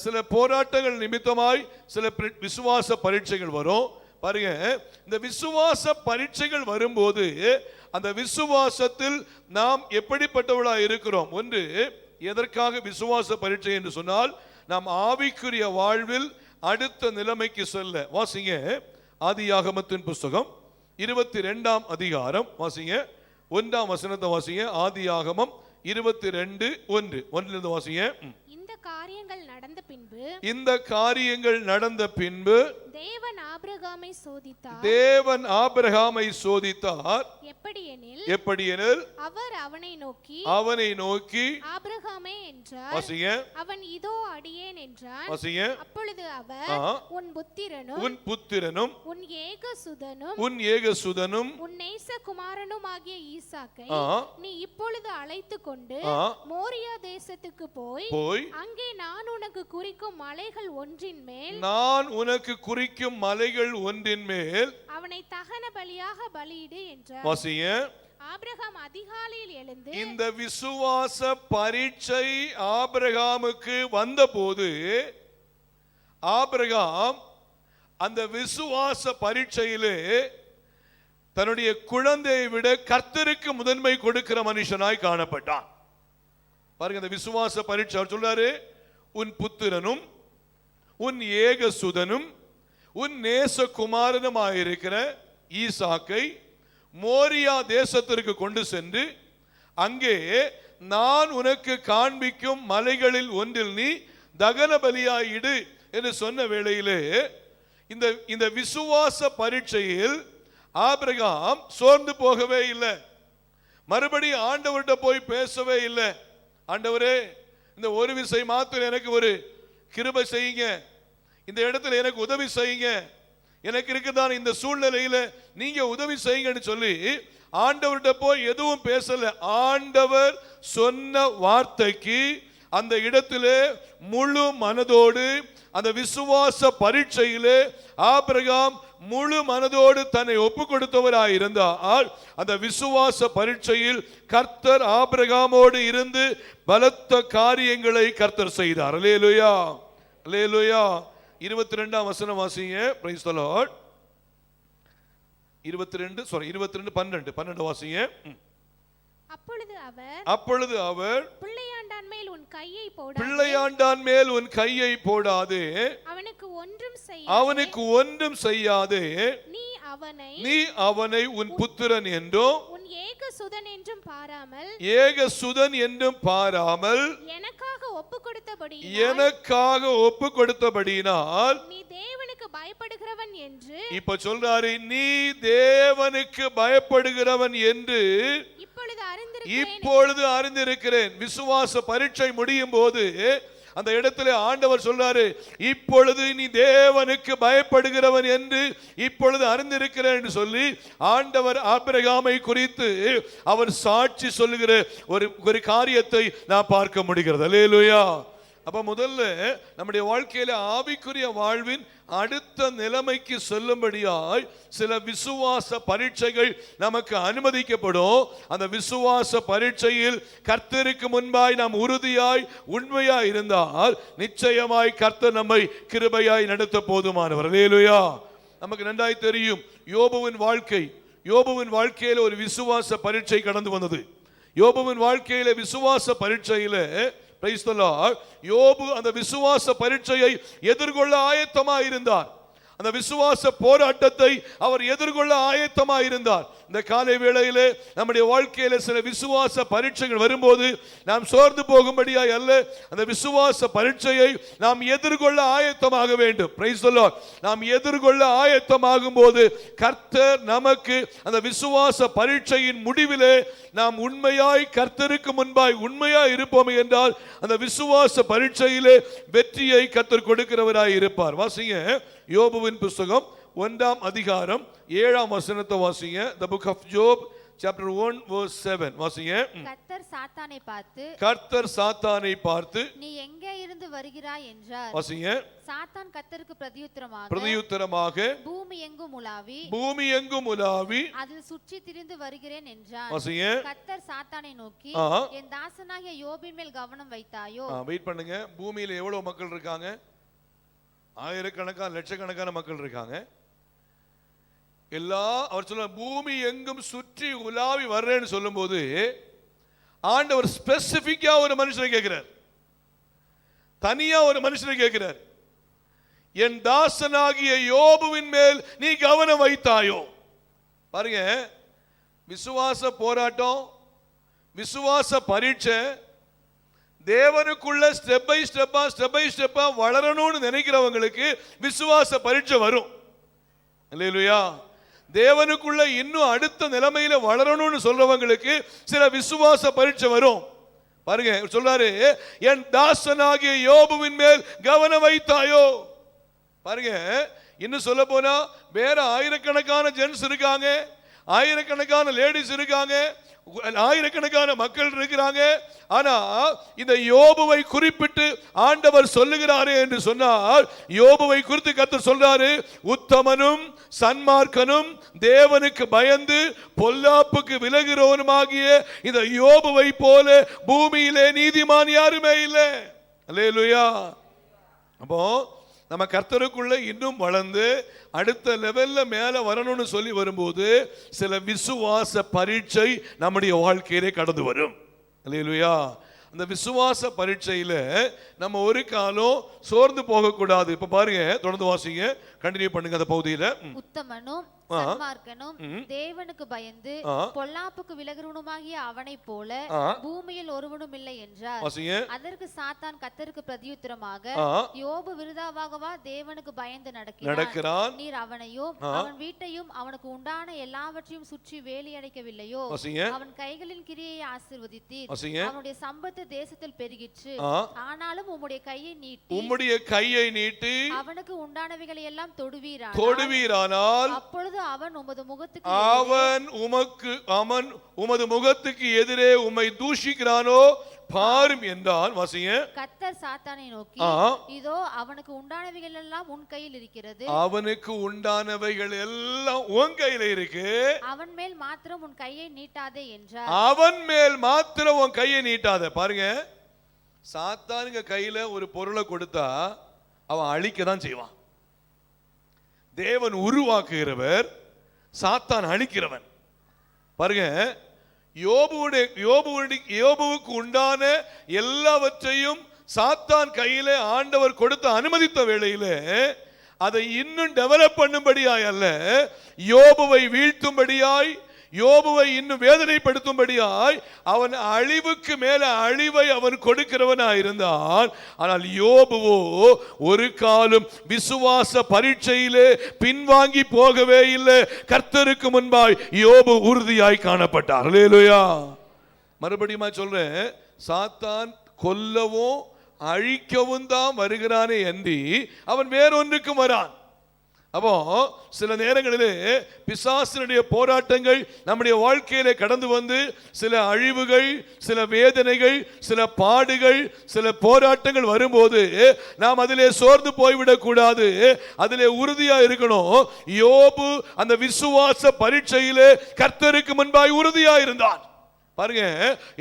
சில போராட்டங்கள் நிமித்தமாய் சில விசுவாச பரீட்சைகள் வரும். பாருங்க, இந்த விசுவாச பரீட்சைகள் வரும்போது அந்த விசுவாசத்தில் நாம் எப்படிப்பட்டவளா இருக்கிறோம்? ஒன்று, எதற்காக விசுவாச பரீட்சை என்று சொன்னால் நாம் ஆவிக்குரிய வாழ்வில் அடுத்த நிலைமைக்கு செல்ல. வாசிங்க ஆதியாகமத்தின் புஸ்தகம் 22ஆம் அதிகாரம், வாசிங்க 1ஆம் வசனத்தை வாசிங்க. ஆதியாகமம் 22:1 வாசிங்க. இந்த காரியங்கள் நடந்த பின்பு, இந்த காரியங்கள் நடந்த பின்பு தேவன் ஆபிரகாமை சோதித்தார். தேவன் ஆபிரகாமை சோதித்தார். எப்படியெனில் அவர் அவனை நோக்கி ஆபிரகாமே என்றார். வாசிங்க. அவன் இதோ அடியேன் என்றான். வாசிங்க. அப்பொழுது அவர், உன் புத்திரனும் உன் ஏகசுதனும் உன் நேசகுமாரனும் ஆகிய ஈசாக்கை நீ இப்பொழுது அழைத்துக் கொண்டு மோரியா தேசத்துக்கு போய் அங்கே நான் உனக்கு குறிக்கும் மலைகள் ஒன்றின் மேல் அவனை தகன பலியாக பலியிடு என்றார். வாசிங்க. ஆபிரகாம் அதிகாலையில் எழுந்து, இந்த விசுவாச பரீட்சை ஆபிரகாமுக்கு வந்தபோது ஆபிரகாம் அந்த விசுவாச பரீட்சையிலே தன்னுடைய குழந்தையை விட கர்த்தருக்கு முதன்மை கொடுக்கிற மனுஷனாய் காணப்பட்டான். பாருங்க, இந்த விசுவாச பரீட்சை அவர் சொல்றாரு, உன் புத்திரனும் உன் ஏகசுதனும் உன் நேசகுமாரனுமாயிருக்கிற ஈசாக்கை மோரியா தேசத்திற்கு கொண்டு சென்று அங்கே நான் உனக்கு காண்பிக்கும் மலைகளில் ஒன்றில் நீ தகன பலியாயிடு என்று சொன்ன வேளையிலே இந்த விசுவாச பரீட்சையில் ஆபிரகாம் சோர்ந்து போகவே இல்லை. மறுபடியும் ஆண்டவர்கிட்ட போய் பேசவே இல்லை. ஆண்டவரே, இந்த ஒரு விசை மாத்திரம் எனக்கு ஒரு கிருபை செய்யுங்க, இந்த இடத்துல எனக்கு உதவி செய்யுங்க, எனக்கு இருக்குதான் இந்த சூழ்நிலையில நீங்க உதவி செய்யுங்கன்னு சொல்லி ஆண்டவர்கிட்ட போய் எதுவும் பேசல. ஆண்டவர் சொன்ன வார்த்தைக்கு அந்த இடத்திலே முழு மனதோடு அந்த விசுவாச பரீட்சையிலே ஆபிரகாம் முழு மனதோடு தன்னை ஒப்பு கொடுத்தவராய் இருந்தால் அந்த விசுவாச பரீட்சையில் கர்த்தர் ஆபிரகாமோடு இருந்து பலத்த காரியங்களை கர்த்தர் செய்தார். அல்லேலூயா, அல்லேலூயா. 22 வசனம் வாசிங்க. Praise the Lord. 12 வாசிங்க. அப்பொழுது அவர் பிள்ளையாண்டான் மேல் உன் கையை போடாதே, அவனுக்கு ஒன்றும் செய்யாதே, நீ அவனை உன் புத்திரன் என்றும் உன் ஏகசுதன் என்றும் பாராமல் எனக்காக ஒப்பு கொடுத்தபடியினால் நீ தேவனுக்கு பயப்படுகிறவன் என்று. இப்ப சொல்றாரு, நீ தேவனுக்கு பயப்படுகிறவன் என்று இப்பொழுது அறிந்திருக்கிறேன். விசுவாச பரீட்சை முடியும் போது அந்த இடத்துல ஆண்டவர் சொல்றாரு, இப்பொழுது நீ தேவனுக்கு பயப்படுகிறவன் என்று இப்பொழுது அறிந்திருக்கிறேன் என்று சொல்லி ஆண்டவர் ஆபிரகாமை குறித்து அவர் சாட்சி சொல்லுகிற ஒரு காரியத்தை நான் பார்க்க முடிகிறது. அல்லேலூயா. அப்ப முதல்ல நம்முடைய வாழ்க்கையில ஆவிக்குரிய வாழ்வின் அடுத்த நிலைமைக்கு செல்லும்படியாய் சில விசுவாச பரீட்சைகள் நமக்கு அனுமதிக்கப்படும். அந்த விசுவாச பரீட்சையில் கர்த்தருக்கு முன்பாய் நாம் உறுதியாய் உண்மையாய் இருந்தால் நிச்சயமாய் கர்த்தர் நம்மை கிருபையாய் நடத்த போதுமானவர். அல்லேலூயா. நமக்கு நன்றாய் தெரியும் யோபுவின் வாழ்க்கையில ஒரு விசுவாச பரீட்சை கடந்து வந்தது. யோபுவின் வாழ்க்கையில விசுவாச பரீட்சையில பிரைஸ் தி லார்ட், யோபு அந்த விசுவாச பரீட்சையை எதிர்கொள்ள ஆயத்தமாக இருந்தார். அந்த விசுவாச போராட்டத்தை அவர் எதிர்கொள்ள ஆயத்தமாக இருந்தார். இந்த காலை வேளையிலே நம்முடைய வாழ்க்கையில சில விசுவாச பரீட்சைகள் வரும்போது நாம் சோர்ந்து போகும்படியாய் அல்ல, அந்த விசுவாச பரீட்சையை நாம் எதிர்கொள்ள ஆயத்தமாக வேண்டும். Praise the Lord. நாம் எதிர்கொள்ள ஆயத்தமாகும் போது கர்த்தர் நமக்கு அந்த விசுவாச பரீட்சையின் முடிவிலே நாம் உண்மையாய் கர்த்தருக்கு முன்பாய் உண்மையாய் இருப்போம் என்றால் அந்த விசுவாச பரீட்சையிலே வெற்றியை கர்த்தர் கொடுக்கிறவராய் இருப்பார். வாசிங்க யோபுவின் புத்தகம் 1 அதிகாரம் 7 வசனத்தை வாசிங்க. The book of Job chapter 1 verse 7 வாசிங்க. கர்த்தர் சாத்தானை பார்த்து நீ எங்கே இருந்து வருகிறாய் என்றார். வாசிங்க. சாத்தான் கர்த்தருக்கு பிரதியுத்தரமாக பூமி எங்கும் உலாவி அதில் சுற்றி திரிந்து வருகிறேன் என்றார். வாசிங்க. கர்த்தர் சாத்தானை நோக்கி என் தாசனாகிய யோபின் மேல் கவனம் வைத்தாயோ. வெயிட் பண்ணுங்க. பூமியில எவ்வளவு மக்கள் இருக்காங்க? ஆயிரக்கணக்கான லட்சக்கணக்கான மக்கள் இருக்காங்க. அவர் சொல்ல பூமி எங்கும் சுற்றி உலாவி வர்றேன்னு சொல்லும் போது ஆண்டவர் ஸ்பெசிபிக்கா ஒரு மனுஷனை கேட்கிறார், தனியா ஒரு மனுஷனை கேட்கிறார். என் தாசனாகிய யோபுவின் மேல் நீ கவனம் வைத்தாயோ. பாருங்க, விசுவாச போராட்டம், விசுவாச பரீட்சை, தேவனுக்குள்ள ஸ்டெப் பை ஸ்டெப்பா வளரணும்னு நினைக்கிறவங்களுக்கு விசுவாச பரீட்சை வரும். அல்லேலூயா. தேவனுக்குள்ள இன்னும் அடுத்த நிலைமையில வளரணும்னு சொல்றவங்களுக்கு சில விசுவாச பரீட்சை வரும். பாருங்க, சொல்றாரு, என் தாசனாகிய யோபுவின் மேல் கவனம் வைத்தாயோ. பாருங்க, இன்னும் சொல்ல போனா வேற ஆயிரக்கணக்கான ஜென்ஸ் இருக்காங்க, ஆயிரக்கணக்கான லேடிஸ் இருக்காங்க, ஆயிரக்கணக்கான மக்கள் இருக்கிறாங்க. ஆனா இந்த யோபுவை குறிப்பிட்டு ஆண்டவர் சொல்லுகிறாரே என்று சொன்னால், யோபுவை குறித்து கர்த்தர் சொல்றாரு, உத்தமனும் சன்மார்க்கனும் தேவனுக்கு பயந்து பொல்லாப்புக்கு விலகிறவனுமாகிய இந்த யோபுவை போல பூமியிலே நீதிமான் யாருமே இல்லை. அல்லேலூயா. அப்போ நம்ம கர்த்தருக்குள்ள இன்னும் வளர்ந்து அடுத்த லெவல்ல மேல வரணும்னு சொல்லி வரும்போது சில விசுவாச பரீட்சை நம்முடைய வாழ்க்கையிலே கடந்து வரும். அல்லேலூயா. அந்த விசுவாச பரீட்சையில நம்ம ஒரு காலம் சோர்ந்து போக கூடாது. இப்ப பாருங்க, தொடர்ந்து வாசிங்க. கண்டினியூ பண்ணுங்க அந்த பகுதியில. உத்தமனும் சன்மார்க்கனும் தேவனுக்கு பயந்து பொல்லாப்புக்கு விலகுறவனுமாகிய அவனைப் போல பூமியில் ஒருவனும் இல்லை என்றார். அதற்கு சாத்தான் கர்த்தருக்கு பிரதியுத்தரமாக, யோபு விருதாவாகவா தேவனுக்கு பயந்து நடக்கிறான்? நீர் அவனையும் அவன் வீட்டையும் அவனுக்கு உண்டான எல்லாவற்றையும் சுற்றி வேலி அடைக்கவில்லையோ? அவன் கைகளின் கிரியையை ஆசீர்வதித்தீர், அவனுடைய சம்பத்து தேசத்தில் பெருகிற்று. ஆனாலும் உம்முடைய கையை நீட்டி அவனுக்கு உண்டானவைகளை எல்லாம் தொடுவீரானால் அப்பொழுது அவன் உமது முகத்துக்கு எதிரே உம்மை தூஷிக்கிறானோ பாரும் என்றான். வாசிங்க. கர்த்தர் சாத்தானை நோக்கி, இதோ அவனுக்கு உண்டானவைகள் எல்லாம் உன் கையில் இருக்கிறது, அவனுக்கு உண்டானவைகள் எல்லாம் உன் கையில இருக்கு, அவன் மேல் மாத்திரம் உன் கையை நீட்டாதே என்றார். அவன் மேல் மாத்திரம் உன் கையை நீட்டாதே. பாருங்க, சாத்தானுங்க கையில ஒரு பொருளை கொடுத்தா அவன் அழிக்க தான் செய்வான். தேவன் உருவாக்குகிறவர், சாத்தான் அழிக்கிறவன். பாருங்க, யோபுவுக்கு உண்டான எல்லாவற்றையும் சாத்தான் கையிலே ஆண்டவர் கொடுத்து அனுமதித்த வேளையிலே அதை இன்னும் டெவலப் பண்ணும்படியாய் அல்ல, யோபுவை வீழ்த்தும்படியாய், யோபுவை இன்னும் வேதனைப்படுத்தும்படியாய் அவன் அழிவுக்கு மேல அழிவை அவன் கொடுக்கிறவனாயிருந்தான். ஆனால் யோபுவோ ஒரு காலம் விசுவாச பரீட்சையிலே பின்வாங்கி போகவே இல்லை. கர்த்தருக்கு முன்பாய் யோபு உறுதியாய் காணப்பட்டார். அல்லேலூயா. மறுபடியும் சொல்றேன், சாத்தான் கொல்லவும் அழிக்கவும் தான் வருகிறானே அன்றி அவன் வேறொன்றுக்கும் வரான். அப்போ சில நேரங்களிலே பிசாசினுடைய போராட்டங்கள் நம்முடைய வாழ்க்கையிலே கடந்து வந்து சில அழிவுகள், சில வேதனைகள், சில பாடுகள், சில போராட்டங்கள் வரும்போது நாம் அதிலே சோர்ந்து போய்விடக் கூடாது, அதிலே உறுதியா இருக்கணும். யோபு அந்த விசுவாச பரீட்சையிலே கர்த்தருக்கு முன்பாய் உறுதியா இருந்தான். பாருங்க,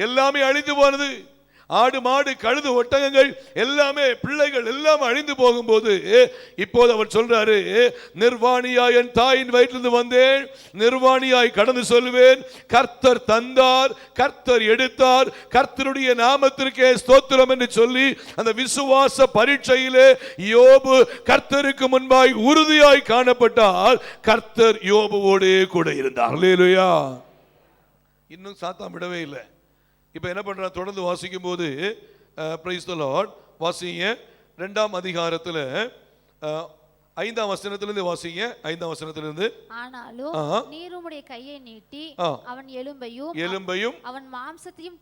எல்லாமே அழிந்து போனது. ஆடு மாடு கழுது ஒட்டகங்கள் எல்லாமே, பிள்ளைகள் எல்லாம் அழிந்து போகும்போது இப்போது அவர் சொல்றாரு, நிர்வாணியாய் என் தாயின் வயிற்றிலிருந்து வந்தேன், நிர்வாணியாய் கடந்து சொல்லுவேன். கர்த்தர் தந்தார், கர்த்தர் எடுத்தார், கர்த்தருடைய நாமத்திற்கே ஸ்தோத்திரம் என்று சொல்லி அந்த விசுவாச பரீட்சையிலே யோபு கர்த்தருக்கு முன்பாய் உறுதியாய் காணப்பட்டார். கர்த்தர் யோபுவோடே கூட இருந்தார். அல்லேலூயா. இன்னும் சாத்தான் விடவே இல்லை. இப்ப என்ன பண்ற, தொடர்ந்து வாசிக்கும் போது பிரைஸ் தி லார்ட், வாசிங்க 2ஆம் அதிகாரத்துல 5ஆம் வசனத்திலிருந்து வாசிங்க. 5ஆம் வசனத்திலிருந்து, ஆனாலும் நீர் உம்முடைய கையை நீட்டி அவன் எலும்பையும் அவன் மாம்சத்தையும்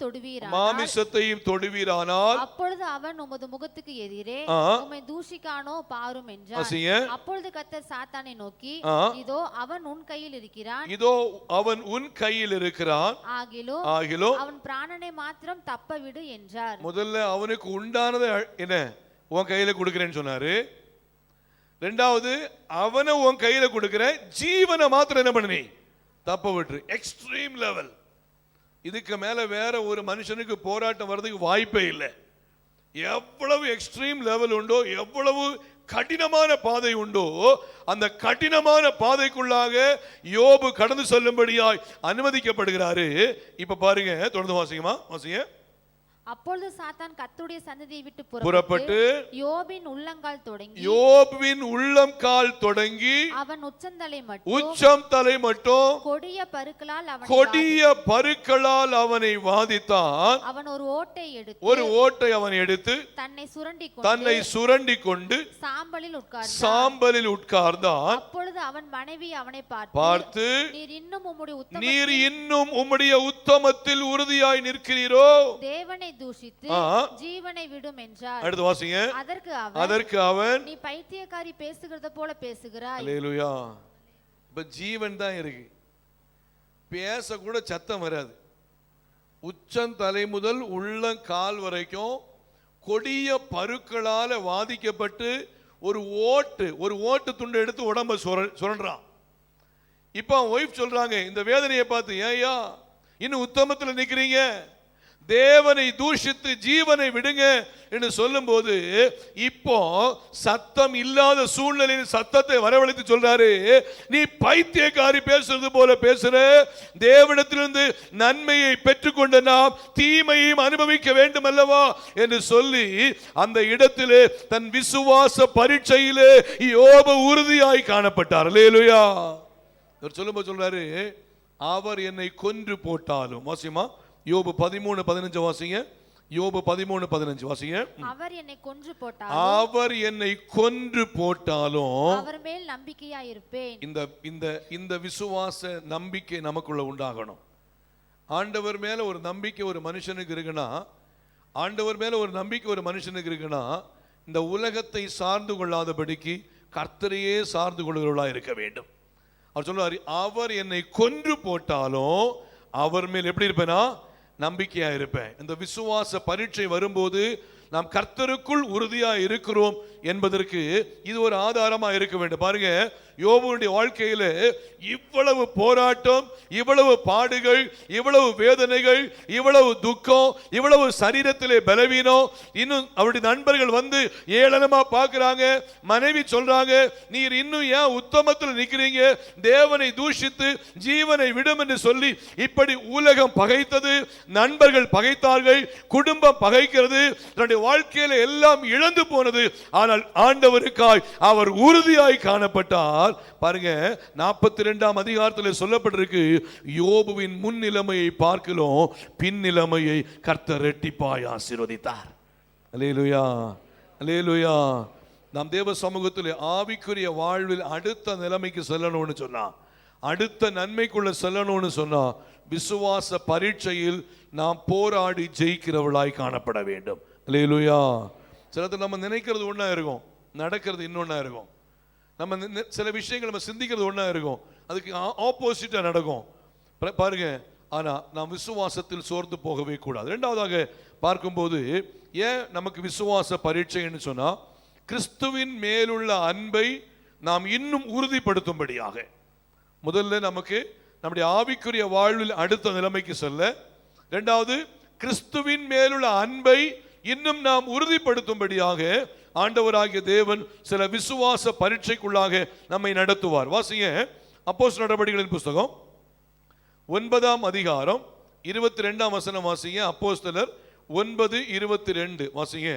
தொடுவீரானால் அப்பொழுது அவன் உமது முகத்துக்கு எதிரே உம்மை தூஷிக்கானோ பாரும் என்றார். அப்பொழுது கர்த்தர் சாத்தானை நோக்கி, இதோ அவன் உன் கையில் இருக்கிறான், ஆகிலும் அவன் பிராணனை மாத்திரம் தப்ப விடு என்றார். முதல்ல அவனுக்கு உண்டானதை என்ன உன் கையில கொடுக்கிறேன்னு சொன்னாரு. ரெண்டாவது, அவனை உன் கையில கொடுக்கிற, ஜீவனை மாத்திரம் என்ன பண்ணி தப்ப விட்டு. Extreme level. இதுக்கு மேல வேற ஒரு மனுஷனுக்கு போராட்டம் வர்றதுக்கு வாய்ப்பே இல்லை. எவ்வளவு எக்ஸ்ட்ரீம் லெவல் உண்டோ, எவ்வளவு கடினமான பாதை உண்டோ, அந்த கடினமான பாதைக்குள்ளாக யோபு கடந்து செல்லும்படியாய் அனுமதிக்கப்படுகிறாரு. இப்ப பாருங்க, தொடர்ந்து வாசிங்க. அப்பொழுது சாத்தான் கர்த்தருடைய சன்னதியை விட்டு புறப்பட்டு யோபின் உள்ளங்கால் தொடங்கி அவன் உச்சம் தலை மட்டும் கொடிய பருக்களால் அவனை வாதித்தான். அவன் ஒரு ஓட்டை அவன் எடுத்து தன்னை சுரண்டி கொண்டு சாம்பலில் உட்கார்ந்தான். அப்பொழுது அவன் மனைவி அவனை பார்த்து, நீர் இன்னும் உம்முடைய உத்தமத்தில் உறுதியாய் நிற்கிறீரோ, தேவனை தூஷித்து ஜீவனை விடும் என்றார். அடுத்து வாசிங்க. அதற்கு அவன், நீ பைத்தியக்காரி பேசுகிறத போல பேசுகிறாய். அல்லேலூயா. இப்ப ஜீவன் தான் இருக்கு, பேச கூட சத்தம் வராது. உச்சம் தலை முதல் உள்ளங்கால் வரைக்கும் கொடிய பருக்களால வாதிக்கப்பட்டு ஒரு ஓட்டு துண்டு எடுத்து உடம்ப சுரண்டான். இப்ப ஒய்ஃப் சொல்றாங்க இந்த வேதனையை பார்த்து, ஏயா இன்னும் உத்தமத்தில் நிக்கிறீங்க, தேவனை தூஷித்து ஜீவனை விடுங்க, என்று சொல்லும்போது இப்போ சத்தம் இல்லாத சூழ்நிலையில் சத்தத்தை வரவழைத்து சொல்றாரு, நீ பைத்தியக்காரி பேசுறது போல பேசுற. தேவனிடத்திலிருந்து நன்மையை பெற்றுக்கொண்ட நாம் தீமையையும் அனுபவிக்க வேண்டும் அல்லவா என்று சொல்லி அந்த இடத்திலே தன் விசுவாச பரீட்சையிலே யோபு உறுதியாய் காணப்பட்டார். அல்லேலூயா. அவர் சொல்லும்போது சொல்றாரு, அவர் என்னை கொன்று போட்டாலும். வாசிமா யோபு 13:15 வாசிங்க. யோபு 13:15 வாசிங்க. அவர் என்னை கொன்று போட்டாலும், அவர் என்னை கொன்று போட்டாலும் அவர் மேல் நம்பிக்கையாய் இருப்பேன். இந்த இந்த இந்த விசுவாச நம்பிக்கை நமக்குள்ள உண்டாகணும். ஆண்டவர் மேல ஒரு நம்பிக்கை ஒரு மனுஷனுக்கு இருக்குன்னா, ஆண்டவர் மேல ஒரு நம்பிக்கை ஒரு மனுஷனுக்கு இருக்குன்னா, இந்த உலகத்தை சார்ந்து கொள்ளாதபடிக்கு கர்த்தரையே சார்ந்து கொள்கிறவர்களாக இருக்க வேண்டும். அவர் சொல்லுவார், அவர் என்னை கொன்று போட்டாலும் அவர் மேல் எப்படி இருப்பேனா, நம்பிக்கையா இருப்பேன். இந்த விசுவாச பரீட்சை வரும்போது நாம் கர்த்தருக்குள் உறுதியா இருக்கிறோம் என்பதற்கு இது ஒரு ஆதாரமா இருக்க வேண்டும். பாருங்க, யோபுடைய வாழ்க்கையில இவ்வளவு போராட்டம், இவ்வளவு பாடுகள், இவ்வளவு வேதனைகள், இவ்வளவு துக்கம், இவ்வளவு சரீரத்திலே பலவீனம். இன்னும் அவருடைய நண்பர்கள் வந்து ஏளனமா பார்க்கிறாங்க. மனைவி சொல்றாங்க, நீர் இன்னும் ஏன் உத்தமத்தில் நிற்கிறீங்க, தேவனை தூஷித்து ஜீவனை விடும் என்று சொல்லி இப்படி உலகம் பகைத்தது, நண்பர்கள் பகைத்தார்கள், குடும்பம் பகைக்கிறது, தன்னுடைய வாழ்க்கையில எல்லாம் இழந்து போனது. ஆனால் ஆண்டவருக்காய் அவர் உறுதியாய் காணப்பட்டார். பாருங்க, 42ஆம் அதிகாரத்தில் சொல்லப்பட்டிருக்கு, யோபுவின் முன் நிலைமையை பார்க்கிறோம், பின் நிலைமையை கர்த்தர் இரட்டிப்பாய் ஆசீர்வதித்தார். அல்லேலூயா, அல்லேலூயா. நாம் தேவ சமூகத்தில் ஆவிக்குரிய வாழ்வில் அடுத்த நிலைமைக்கு செல்லணும்னு சொன்னா, அடுத்த நன்மைக்குள்ள செல்லணும்னு சொன்னா, விசுவாச பரீட்சையில் நாம் போராடி ஜெயிக்கிறவளாய் காணப்பட வேண்டும். அல்லேலூயா. சிலது நம்ம நினைக்கிறது ஒண்ணா இருக்கும், நடக்கிறது இன்னொன்னா இருக்கும். நம்ம சில விஷயங்கள் நம்ம சிந்திக்கிறது ஒண்ணா இருக்கும், அதுக்கு ஆப்போசிட்டா நடக்கும். பாருங்க, ஆனா நாம் விசுவாசத்தில் சோர்ந்து போகவே கூடாது. இரண்டாவதாக பார்க்கும்போது, ஏன் நமக்கு விசுவாச பரீட்சைன்னு சொன்னா, கிறிஸ்துவின் மேலுள்ள அன்பை நாம் இன்னும் உறுதிப்படுத்தும்படியாக. முதல்ல நமக்கு நம்முடைய ஆவிக்குரிய வாழ்வில் அடுத்த நிலைமைக்கு செல்ல, இரண்டாவது கிறிஸ்துவின் மேலுள்ள அன்பை இன்னும் நாம் உறுதிப்படுத்தும்படியாக ஆண்டவராகிய தேவன் சில விசுவாச பரீட்சைக்குள்ளாக நம்மை நடத்துவார். வாசிங்க, அப்போஸ்தலர் நடபடிகளின் புஸ்தகம் 9ஆம் அதிகாரம் 22ஆம் வசனம் வாசிங்க. அப்போஸ்தலர் 9:22 வாசிங்க.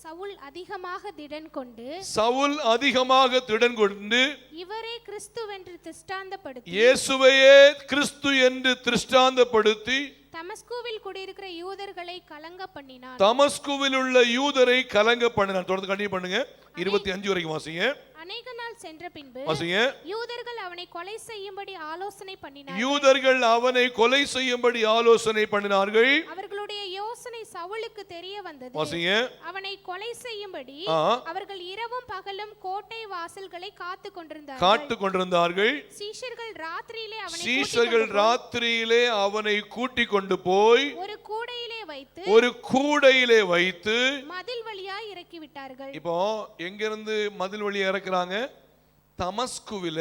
சவுல் அதிகமாக திடன் கொண்டு, சவுல் அதிகமாக திடன் கொண்டு இவரே கிறிஸ்துவென்று திருஷ்டாந்தப்படுத்தி, இயேசுவையே கிறிஸ்து என்று திருஷ்டாந்தப்படுத்தி தமஸ்குவில் குடியிருக்கிற யூதர்களை கலங்க பண்ணினான். தமஸ்குவில் உள்ள யூதரை கலங்க பண்ணினான். தொடர்ந்து கண்டினியூ பண்ணுங்க. 25 வரைக்கும் வாசிங்க. அநேக நாள் சென்ற பின்பு வாசிங்க. யூதர்கள் அவனை கொலை செய்யும்படி ஆலோசனை பண்ணினார்கள். யூதர்கள் அவனை கொலை செய்யும்படி ஆலோசனை பண்ணினார்கள். அவர்களுடைய யோசனை சவுலுக்கு தெரிய வந்தது. வாசிங்க. அவனை கொலை செய்யும்படி அவர்கள் இரவும் பகலும் கோட்டை வாசல்களை காத்து கொண்டிருந்தார்கள். சீஷர்கள் ராத்திரியிலே அவனை கூட்டிக் கொண்டு போய் ஒரு கூடையிலே வைத்து மதில் வழியாய் இறக்கி விட்டார்கள். இப்போ எங்கிருந்து மதில் வழியா இறக்குறாங்க? தமஸ்குவில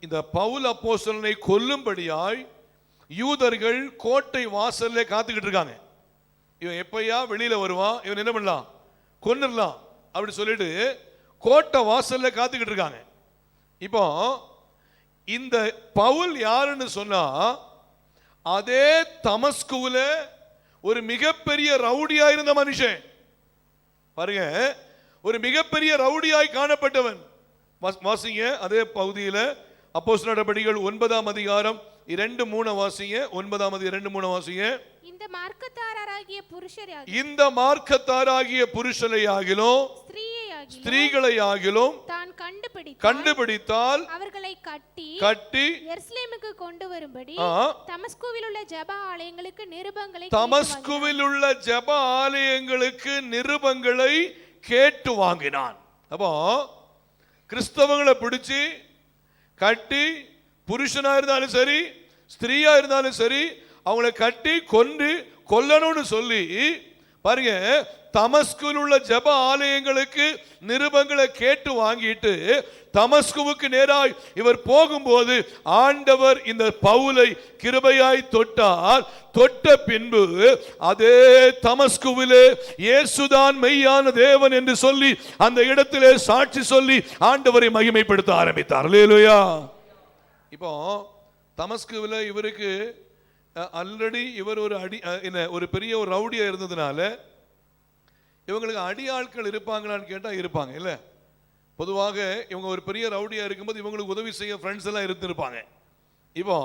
இந்த பவுல் அப்போஸ்தலனை கொல்லும்படியாய் யூதர்கள் கோட்டை வாசல்ல காத்துக்கிட்டு இருக்காங்க. இவன் எப்பயா வெளியில வருவான், இவன் என்ன பண்ணலாம், கொன்னுடலாம் அப்படி சொல்லிட்டு கோட்டை வாசல்ல காத்துக்கிட்டு இருக்காங்க. இப்போ இந்த பவுல் யாருன்னு சொன்னா, அதே தமஸ்குவில ஒரு மிகப்பெரிய ரவுடியா இருந்த மனுஷன். பாருங்க, ஒரு மிகப்பெரிய ரவுடியாய் காணப்பட்டவன். வாசிங்க அதே பகுதியில் அப்போஸ்தலர் நடபடிகள் 9ஆம் அதிகாரம் 2-3 வாசிங்க. 9ஆம் அதிகாரம் 2-3 வாசிங்க. இந்த மார்க்கத்தாராகிய புருஷரையாகிலும் ஸ்திரீகளையாகிலும் தான் கண்டுபிடித்தால் அவர்களை கட்டி எருசலேமுக்கு கொண்டு வரும்படி தமஸ்குவில் உள்ள ஜெப ஆலயங்களுக்கு நிருபங்களை கேட்டு வாங்கினான். அப்போ கிறிஸ்தவங்களை பிடிச்சி கட்டி, புருஷனா இருந்தாலும் சரி ஸ்திரீயா இருந்தாலும் சரி, அவங்களை கட்டி கொல்லணும்னு சொல்லி பாருங்க, தமஸ்குவில் உள்ள ஜெப ஆலயங்களுக்கு நிருபங்களை கேட்டு வாங்கிட்டு தமஸ்குவுக்கு நேராய் இவர் போகும்போது ஆண்டவர் இந்த பவுலை கிருபையாய் தொட்டார். தொட்ட பின்பு அதே தமஸ்குவிலே இயேசுதான் மெய்யான தேவன் என்று சொல்லி அந்த இடத்திலே சாட்சி சொல்லி ஆண்டவரை மகிமைப்படுத்த ஆரம்பித்தார். அல்லேலூயா. இப்போ தமஸ்குவில் இவருக்கு ஆல்ரெடி இவர் ஒரு பெரிய ஒரு ரவுடியா இருந்ததுனால இவங்களுக்கு அடி ஆட்கள் இருப்பாங்களான்னு கேட்டா இருப்பாங்க இல்ல. பொதுவாக இவங்க ஒரு பெரிய ரவுடியா இருக்கும்போது இவங்களுக்கு உதவி செய்ய ஃப்ரெண்ட்ஸ் எல்லாம் இருந்திருப்பாங்க. இப்போ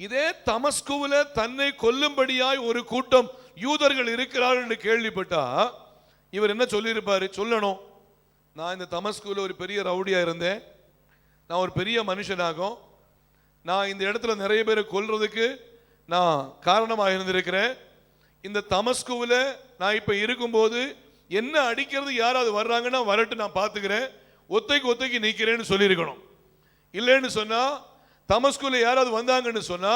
இதே தமஸ்குவில் தன்னை கொல்லும்படியாய் ஒரு கூட்டம் யூதர்கள் இருக்கிறார்கள் என்று கேள்விப்பட்டா இவர் என்ன சொல்லியிருப்பாரு? சொல்லணும், நான் இந்த தமஸ்குவில் ஒரு பெரிய ரவுடியா இருந்தேன், நான் ஒரு பெரிய மனுஷனாகும், நான் இந்த இடத்துல நிறைய பேரை கொல்றதுக்கு நான் காரணமாக இருந்திருக்கிறேன், இந்த தமஸ்குவில் நான் இப்ப இருக்கும்போது என்ன அடிக்கிறது யாராவது வர்றாங்கன்னா வரட்டு, நான் பார்த்துக்கிறேன், ஒத்தைக்கு நிற்கிறேன்னு சொல்லியிருக்கணும். இல்லைன்னு சொன்னா தமஸ்குல யாராவது வந்தாங்கன்னு சொன்னா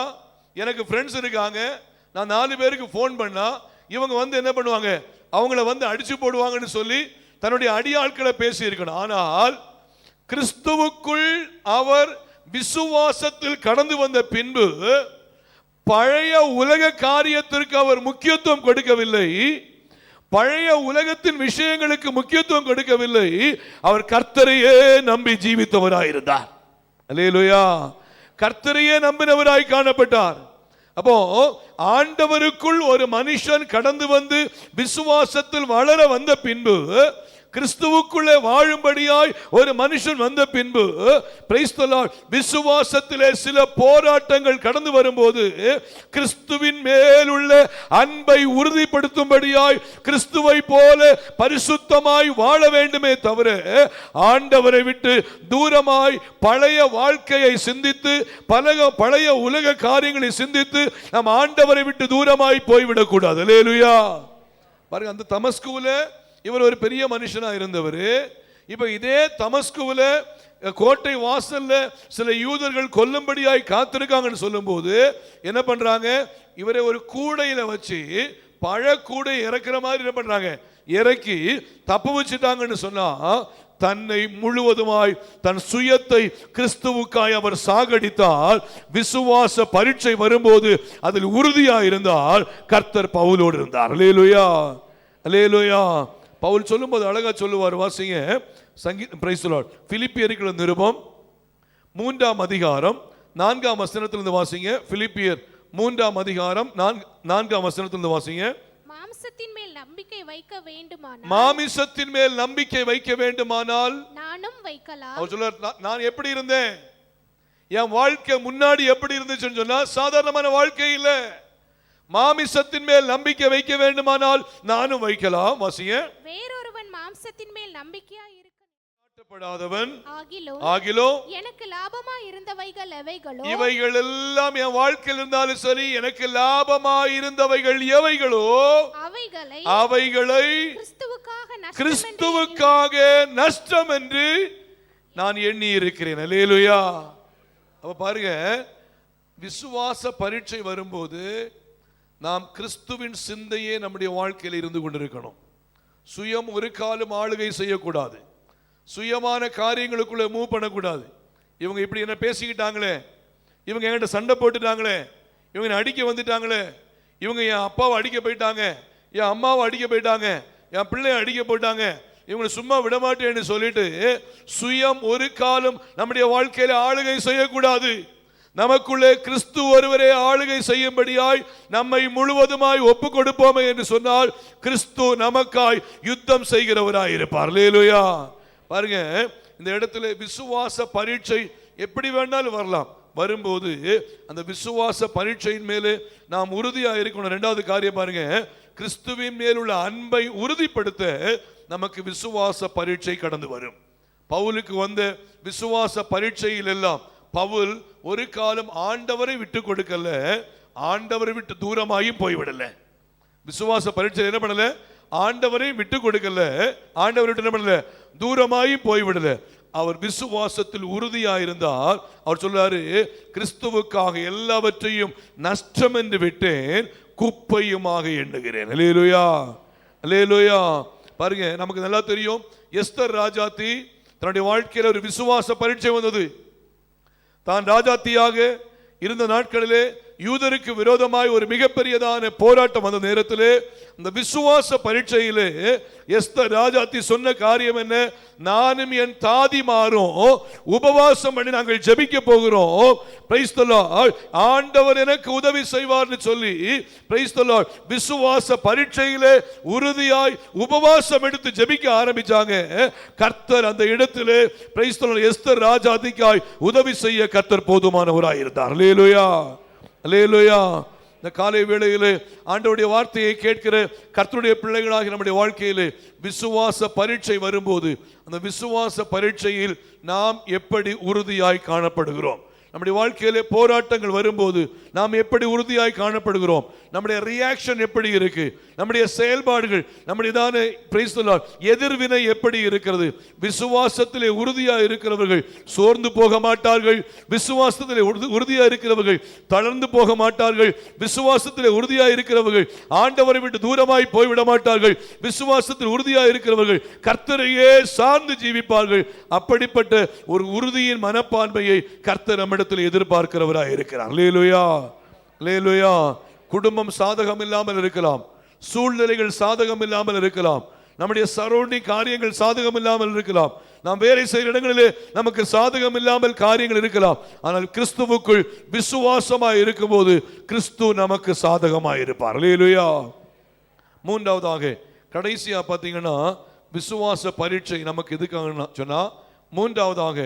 எனக்கு ஃப்ரெண்ட்ஸ் இருக்காங்க, நான் 4 பேருக்கு ஃபோன் பண்ணா இவங்க வந்து என்ன பண்ணுவாங்க, அவங்கள வந்து அடிச்சு போடுவாங்கன்னு சொல்லி தன்னுடைய அடியாட்களை பேசி இருக்கணும். ஆனால் கிறிஸ்துவுக்குள் அவர் விசுவாசத்தில் கடந்து வந்த பின்பு பழைய உலக காரியத்திற்கு அவர் முக்கியத்துவம் கொடுக்கவில்லை, பழைய உலகத்தின் விஷயங்களுக்கு முக்கியத்துவம் கொடுக்கவில்லை, அவர் கர்த்தரையே நம்பி ஜீவித்தவராயிருந்தார். அல்லேலூயா. கர்த்தரையே நம்பினவராய் காணப்பட்டார். அப்போ ஆண்டவருக்குள் ஒரு மனுஷன் கடந்து வந்து விசுவாசத்தில் வளர வந்த பின்பு, கிறிஸ்துவுக்குள்ளே வாழும்படியாய் ஒரு மனுஷன் வந்த பின்பு, பிரைஸ் தி லார்ட், விசுவாசத்திலே சில போராட்டங்கள் கடந்து வரும்போது கிறிஸ்துவின் மேல் உள்ள அன்பை உறுதிப்படுத்தும்படியாய் கிறிஸ்துவை போல பரிசுத்தமாய் வாழ வேண்டுமே தவிர ஆண்டவரை விட்டு தூரமாய் பழைய வாழ்க்கையை சிந்தித்து பழைய உலக காரியங்களை சிந்தித்து நாம் ஆண்டவரை விட்டு தூரமாய் போய்விடக் கூடாது. அல்லேலூயா. பாருங்க, அந்த தமஸ்குவில் இவர் ஒரு பெரிய மனுஷனா இருந்தவர். இப்ப இதே தமஸ்குவில் கோட்டை வாசல்ல சில யூதர்கள் கொல்லும்படியாய் காத்திருக்காங்கன்னு சொல்லும் போது என்ன பண்றாங்க, இவரை ஒரு கூடையில வச்சு பழ கூடை இறக்குற மாதிரி என்ன பண்றாங்க, இறக்கி தப்பு வச்சுட்டாங்கன்னு சொன்னா தன்னை முழுவதுமாய் தன் சுயத்தை கிறிஸ்துவுக்காய் அவர் சாகடித்தால் விசுவாச பரீட்சை வரும்போது அதில் உறுதியா இருந்தால் கர்த்தர் பவுலோடு இருந்தார். அல்லேலூயா, அல்லேலூயா. பவுல் சொல்லும்போது அழகா சொல்லுவார், வாசிங்க பிரைஸ் தி லார்ட். பிலிப்பியருக்கு நிருபம் 3ஆம் அதிகாரம் 4ஆம் வசனத்திலிருந்து வாசிங்க. பிலிப்பியர் 3ஆம் அதிகாரம் 4ஆம் வசனத்திலிருந்து வாசிங்க. மாம்சத்தின் மேல் நம்பிக்கை வைக்க வேண்டுமானால், மாமிசத்தின் மேல் நம்பிக்கை வைக்க வேண்டுமானால் நானும் வைக்கலாம். அவர் சொல்றார், நான் எப்படி இருந்தேன், என் வாழ்க்கை முன்னாடி எப்படி இருந்துச்சுன்னு சொன்னா சாதாரணமான வாழ்க்கை இல்ல. மாமிசத்தின் மேல் நம்பிக்கை வைக்க வேண்டுமானால் நானும் வைக்கலாம். வாசிங்க. வேறொருவன் மாம்சத்தின் மேல் நம்பிக்கையாய் இருக்க காட்டப்படாதவன் ஆகிலோ எனக்கு லாபமாய் இருந்தவைகள் எவைகளோ, இவைகள் எல்லாம் என் வாழ்க்கையில் இருந்தாலும் சரி, எனக்கு லாபமாய் இருந்தவைகள் எவைகளோ அவைகளை கிறிஸ்துவுக்காக நஷ்டம் என்று நான் எண்ணி இருக்கிறேன். அல்லேலூயா. அப்ப பாருங்க, விசுவாச பரீட்சை வரும்போது நாம் கிறிஸ்துவின் சிந்தையே நம்முடைய வாழ்க்கையில் இருந்து கொண்டிருக்கணும். சுயம் ஒரு காலம் ஆளுகை செய்யக்கூடாது, சுயமான காரியங்களுக்குள்ள மூவ் பண்ணக்கூடாது. இவங்க இப்படி என்ன பேசிக்கிட்டாங்களே, இவங்க என்கிட்ட சண்டை போட்டுட்டாங்களே, இவங்க அடிக்க வந்துட்டாங்களே, இவங்க என் அப்பாவை அடிக்க போயிட்டாங்க, என் அம்மாவை அடிக்க போயிட்டாங்க, என் பிள்ளைய அடிக்க போயிட்டாங்க, இவங்களை சும்மா விடமாட்டேன்னு சொல்லிட்டு சுயம் ஒரு காலம் நம்முடைய வாழ்க்கையில ஆளுகை செய்யக்கூடாது. நமக்குள்ளே கிறிஸ்து ஒருவரே ஆளுகை செய்யும்படியாய் நம்மை முழுவதுமாய் ஒப்பு கொடுப்போமே என்று சொன்னால் கிறிஸ்து நமக்காய் யுத்தம் செய்கிறவராய் இருப்பார். அல்லேலூயா. பாருங்க, இந்த இடத்துல விசுவாச பரீட்சை எப்படி வேணாலும் வரலாம். வரும்போது அந்த விசுவாச பரீட்சையின் மேலே நாம் உறுதியா இருக்கணும். 2வது காரியம் பாருங்க, கிறிஸ்துவின் மேலுள்ள அன்பை உறுதிப்படுத்த நமக்கு விசுவாச பரீட்சை கடந்து வரும். பவுலுக்கு வந்த விசுவாச பரீட்சையில் எல்லாம் பவுல் ஒரு காலம் ஆண்டவரை விட்டு கொடுக்கல, ஆண்டவரை விட்டு தூரமாயும் போய்விடல. விசுவாச பரீட்சை என்ன பண்ணல, ஆண்டவரை விட்டு கொடுக்கல, ஆண்டவரை விட்டு என்ன பண்ணல, தூரமாயும் போய்விடல. அவர் விசுவாசத்தில் உறுதியாயிருந்தால் அவர் சொல்றாரு, கிறிஸ்துவுக்காக எல்லாவற்றையும் நஷ்டம் என்று விட்டேன், குப்பையுமாக எண்ணுகிறேன். அல்லேலூயா, அல்லேலூயா. பாருங்க, நமக்கு நல்லா தெரியும், எஸ்தர் ராஜாத்தி தன்னுடைய வாழ்க்கையில் ஒரு விசுவாச பரீட்சை வந்தது. தான் ராஜாத்தியாக இருந்த நாட்களிலே யூதருக்கு விரோதமாய் ஒரு மிகப்பெரியதான போராட்டம் வந்த நேரத்திலே இந்த விசுவாச பரீட்சையிலே எஸ்தர் ராஜாத்தி சொன்ன காரியம் என்ன? நானும் என் தாதிமாரும் உபவாசம் பண்ணி நாங்கள் ஜெபிக்க போகிறோம். பிரைஸ் தி லார்ட், ஆண்டவர் எனக்கு உதவி செய்வார்னு சொல்லி பிரைஸ் தி லார்ட் விசுவாச பரீட்சையிலே உறுதியாய் உபவாசம் எடுத்து ஜெபிக்க ஆரம்பிச்சாங்க. கர்த்தர் அந்த இடத்திலே பிரைஸ் தி லார்ட் எஸ்தர் ராஜாத்திக்காய் உதவி செய்ய கர்த்தர் போதுமானவராய் இருந்தார். அல்லேலூயா, அல்லேலூயா. இந்த காலை வேளையிலே ஆண்டவருடைய வார்த்தையை கேட்கிற கர்த்தருடைய பிள்ளைகளாகி நம்முடைய வாழ்க்கையிலே விசுவாச பரீட்சை வரும்போது அந்த விசுவாச பரீட்சையில் நாம் எப்படி உறுதியாய் காணப்படுகிறோம்? நம்முடைய வாழ்க்கையிலே போராட்டங்கள் வரும்போது நாம் எப்படி உறுதியாய் காணப்படுகிறோம்? நம்முடைய ரியாக்ஷன் எப்படி இருக்கு? நம்முடைய செயல்பாடுகள், நம்முடையதான பிரைஸ் தி லார்ட் எதிர்வினை எப்படி இருக்கிறது? விசுவாசத்திலே உறுதியாக இருக்கிறவர்கள் சோர்ந்து போக மாட்டார்கள். விசுவாசத்திலே உறுதியாக இருக்கிறவர்கள் தளர்ந்து போக மாட்டார்கள். விசுவாசத்திலே உறுதியாக இருக்கிறவர்கள் ஆண்டவரை விட்டு தூரமாய் போய்விட மாட்டார்கள். விசுவாசத்தில் உறுதியாக இருக்கிறவர்கள் கர்த்தரையே சார்ந்து ஜீவிப்பார்கள். அப்படிப்பட்ட ஒரு உறுதியின் மனப்பான்மையை கர்த்தர் நம்மிடத்தில் எதிர்பார்க்கிறவராய் இருக்கிறார். அல்லேலூயா, அல்லேலூயா. குடும்பம் சாதகம் இல்லாமல் இருக்கலாம், சூழ்நிலைகள் சாதகம் இல்லாமல் இருக்கலாம், நம்முடைய சரௌண்டிங் காரியங்கள் சாதகம் இல்லாமல் இருக்கலாம், நாம் வேலை செய்கிற இடங்களிலே நமக்கு சாதகம் இல்லாமல் காரியங்கள் இருக்கலாம். ஆனால் கிறிஸ்துவுக்குள் விசுவாசமாய் இருக்கும்போது கிறிஸ்து நமக்கு சாதகமாய் இருப்பார். அல்லேலூயா. மூன்றாவதாக கடைசியா பார்த்தீங்கன்னா விசுவாச பரீட்சை நமக்கு எதுக்காக சொன்னா, மூன்றாவதாக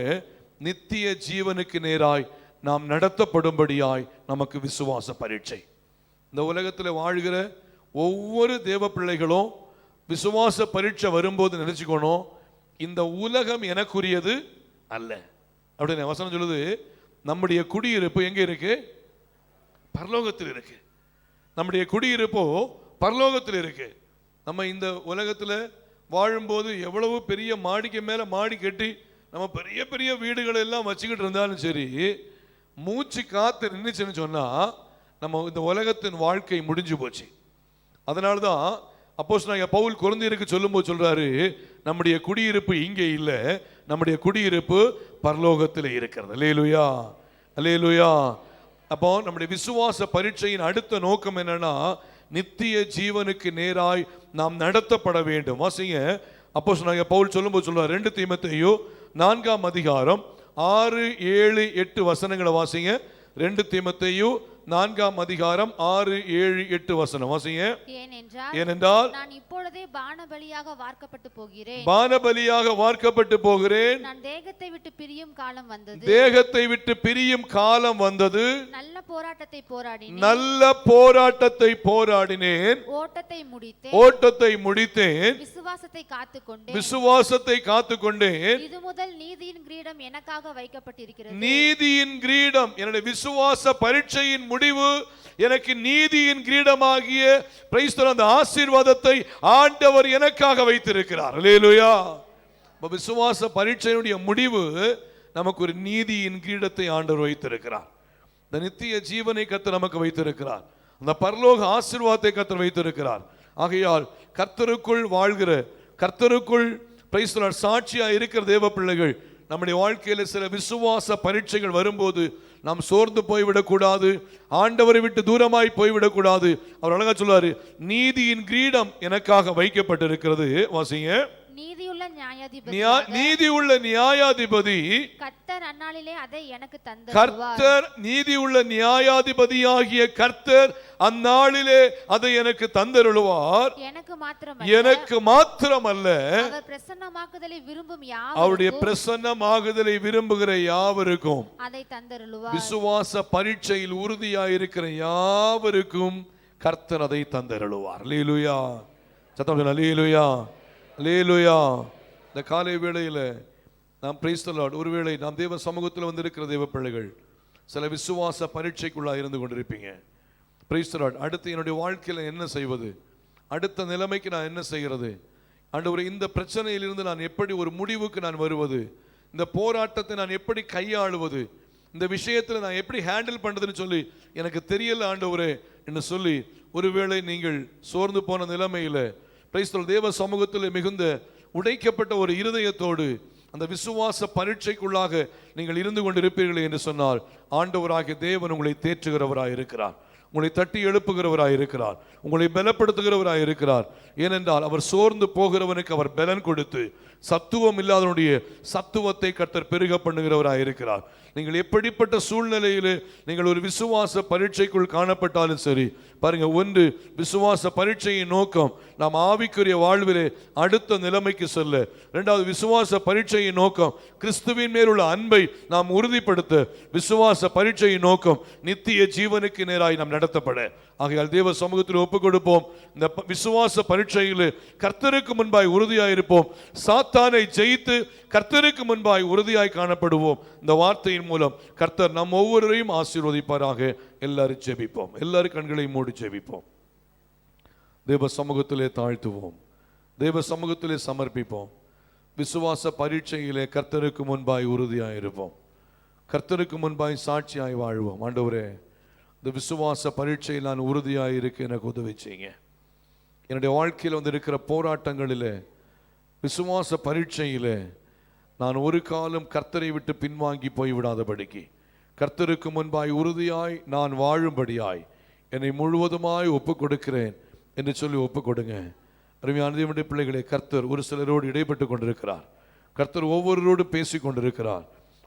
நித்திய ஜீவனுக்கு நேராய் நாம் நடத்தப்படும்படியாய் நமக்கு விசுவாச பரீட்சை. இந்த உலகத்தில் வாழ்கிற ஒவ்வொரு தேவ பிள்ளைகளும் விசுவாச பரீட்சை வரும்போது நினைச்சுக்கணும், இந்த உலகம் எனக்குரியது அல்ல அப்படின்னு வசனம் சொல்லுது. நம்முடைய குடியிருப்பு எங்க இருக்கு? பரலோகத்தில் இருக்கு. நம்முடைய குடியிருப்போ பரலோகத்தில் இருக்கு. நம்ம இந்த உலகத்தில் வாழும்போது எவ்வளவு பெரிய மாடிக்கு மேல மாடி கட்டி நம்ம பெரிய பெரிய வீடுகளை எல்லாம் வச்சுக்கிட்டு இருந்தாலும் சரி, மூச்சு காத்து நின்றுச்சுன்னு சொன்னா நம்ம இந்த உலகத்தின் வாழ்க்கை முடிஞ்சு போச்சு. அதனால்தான் அப்போஸ்தலனாகிய பவுல் கொரிந்தியருக்கு சொல்லும்போது சொல்றாரு, நம்முடைய குடியிருப்பு இங்கே இல்லை, நம்முடைய குடியிருப்பு பரலோகத்தில் இருக்கிறது. அல்லேலூயா, அல்லேலூயா. அப்போ நம்முடைய விசுவாச பரீட்சையின் அடுத்த நோக்கம் என்னன்னா, நித்திய ஜீவனுக்கு நேராய் நாம் நடத்தப்பட வேண்டும். வாசிங்க, அப்போஸ்தலனாகிய பவுல் சொல்லும்போது சொல்றாரு, 2 தீமோத்தேயு 4ஆம் அதிகாரம் 6, 7, 8 வசனங்களை வாசிங்க. 2 தீமோத்தேயு 4ஆம் அதிகாரம் 6, 7, 8 வசனம் வாசிங்க. ஏனென்றால் நான் இப்பொழுதே பானபலியாக வார்க்கப்பட்டு போகிறேன், பானபலியாக வார்க்கப்பட்டு போகிறேன். நான் தேகத்தை விட்டு பிரியும் காலம் வந்தது, தேகத்தை விட்டு பிரியும் காலம் வந்தது. நல்ல போராட்டத்தை போராடினேன், நல்ல போராட்டத்தை போராடினேன், ஓட்டத்தை முடித்தேன், ஓட்டத்தை முடித்தேன், விசுவாசத்தை காத்துக்கொண்டேன், விசுவாசத்தை காத்துக்கொண்டேன். இது முதல் நீதியின் கிரீடம் எனக்காக வைக்கப்பட்டிருக்கிறது. நீதியின் கிரீடம், என்னுடைய விசுவாச பரீட்சையின் முடிவு எனக்கு நீதியின் கிரீடமாகிய பிரைஸ் தி லார்ட் அந்த ஆசீர்வாதத்தை ஆண்டவர் எனக்காக வைத்திருக்கிறார். அல்லேலூயா. விசுவாச பரீட்சையினுடைய முடிவு நமக்கு ஒரு நீதியின் கிரீடத்தை ஆண்டவர் வைத்திருக்கிறார். இந்த நித்திய ஜீவனை கர்த்தர் நமக்கு வைத்திருக்கிறார். அந்த பரலோக ஆசீர்வாதத்தை கர்த்தர் வைத்திருக்கிறார். ஆகையால் கர்த்தருக்குள் வாழ்கிற, கர்த்தருக்குள் பிரைஸ் தி லார்ட் சாட்சியா இருக்கிற தேவ பிள்ளைகள் நம்முடைய வாழ்க்கையில் சில விசுவாச பரீட்சைகள் வரும்போது நாம் சோர்ந்து போய்விடக்கூடாது, ஆண்டவரை விட்டு தூரமாய் போய்விடக்கூடாது. அவர் அழகா சொல்லுவாரு, நீதியின் கிரீடம் எனக்காக வைக்கப்பட்டிருக்கிறது. வாசிங்க. நீதியுள்ள நியாயாதிபதி கர்த்தர் அந்நாளிலே அதை எனக்கு தந்தருளுவார். கர்த்தர் நீதியுள்ள நியாயாதிபதியாகிய கர்த்தர் அந்நாளிலே அதை எனக்கு தந்தருளுவார். எனக்கு மாத்திரமல்ல, அவர் பிரசன்னமாகுதலை விரும்பும் அவருடைய பிரசன்னமாகுதலை விரும்புகிற யாவருக்கும் அதை தந்தருளுவார். விசுவாச பரீட்சையில் உறுதியாயிருக்கிற யாவருக்கும் கர்த்தர் அதை தந்தருளுவார். அல்லேலூயா. சத்தம் சொல்லுங்க. அல்லேலூயா, அல்லேலூயா. இந்த காலை வேளையில் நாம் பிரைஸ் தி லார்ட், ஒருவேளை நாம் தேவ சமூகத்தில் வந்திருக்கிற தேவ பிள்ளைகள் சில விசுவாச பரீட்சைக்குள்ளாக இருந்து கொண்டிருப்பீங்க. Praise the Lord. அடுத்து என்னுடைய வாழ்க்கையில் என்ன செய்வது, அடுத்த நிலைமைக்கு நான் என்ன செய்கிறது, ஆண்டவரே இந்த பிரச்சனையிலிருந்து நான் எப்படி ஒரு முடிவுக்கு நான் வருவது, இந்த போராட்டத்தை நான் எப்படி கையாளுவது, இந்த விஷயத்தில் நான் எப்படி ஹேண்டில் பண்ணுறதுன்னு சொல்லி எனக்கு தெரியல ஆண்டவரே என்று சொல்லி ஒருவேளை நீங்கள் சோர்ந்து போன நிலைமையில பிரைஸ் தி லார்ட், தேவ சமூகத்தில் மிகுந்த உடைக்கப்பட்ட ஒரு இருதயத்தோடு அந்த விசுவாச பரீட்சைக்குள்ளாக நீங்கள் இருந்து கொண்டிருப்பீர்கள் என்று சொன்னால், ஆண்டவராகிய தேவன் உங்களை தேற்றுகிறவராய் இருக்கிறார், உங்களை தட்டி எழுப்புகிறவராய் இருக்கிறார், உங்களை பலப்படுத்துகிறவராய் இருக்கிறார். ஏனென்றால் அவர் சோர்ந்து போகிறவனுக்கு அவர் பலன் கொடுத்து சத்துவம் இல்லாதவனுடைய சத்துவத்தை கர்த்தர் பெருக பண்ணுகிறவராய் இருக்கிறார். நீங்கள் எப்படிப்பட்ட சூழ்நிலையிலே நீங்கள் ஒரு விசுவாச பரீட்சைக்குள் காணப்பட்டாலும் சரி, பாருங்க, ஒன்று விசுவாச பரீட்சையின் நோக்கம் நாம் ஆவிக்குரிய வாழ்விலே அடுத்த நிலைமைக்கு செல்ல. இரண்டாவது, விசுவாச பரீட்சையின் நோக்கம் கிறிஸ்துவின் மேலுள்ள அன்பை நாம் உறுதிப்படுத்த. விசுவாச பரீட்சையின் நோக்கம் நித்திய ஜீவனுக்கு நேராய் நாம் நடத்தப்பட. ஆகையால் தேவ சமூகத்தில் ஒப்புக் கொடுப்போம். இந்த விசுவாச பரீட்சையில் கர்த்தருக்கு முன்பாய் உறுதியாயிருப்போம். சாத்தானை ஜெயித்து கர்த்தருக்கு முன்பாய் உறுதியாய் காணப்படுவோம். இந்த வார்த்தையின் மூலம் கர்த்தர் நம் ஒவ்வொருவரையும் ஆசீர்வதிப்பாராக. எல்லாரும் ஜெபிப்போம். எல்லாரும் கண்களை மூடி ஜெபிப்போம். தேவ சமூகத்திலே தாழ்த்துவோம், தேவ சமூகத்திலே சமர்ப்பிப்போம். விசுவாச பரீட்சையிலே கர்த்தருக்கு முன்பாய் உறுதியாயிருப்போம், கர்த்தருக்கு முன்பாய் சாட்சியாய் வாழ்வோம். ஆண்டவரே, இந்த விசுவாச பரீட்சையில் நான் உறுதியாக இருக்க எனக்கு உதவி செய்யுங்க. என்னுடைய வாழ்க்கையில் வந்து இருக்கிற போராட்டங்களில், விசுவாச பரீட்சையில் நான் ஒரு காலம் கர்த்தரை விட்டு பின்வாங்கி போய்விடாதபடிக்கு, கர்த்தருக்கு முன்பாய் உறுதியாய் நான் வாழும்படியாய் என்னை முழுவதுமாய் ஒப்புக் கொடுக்கிறேன் என்று சொல்லி ஒப்புக் கொடுங்க. அருமையான தேவனுடைய பிள்ளைகளே, கர்த்தர் ஒரு சிலரோடு இடைப்பட்டு கொண்டிருக்கிறார். கர்த்தர் ஒவ்வொருவரோடு பேசி கொண்டிருக்கிறார்.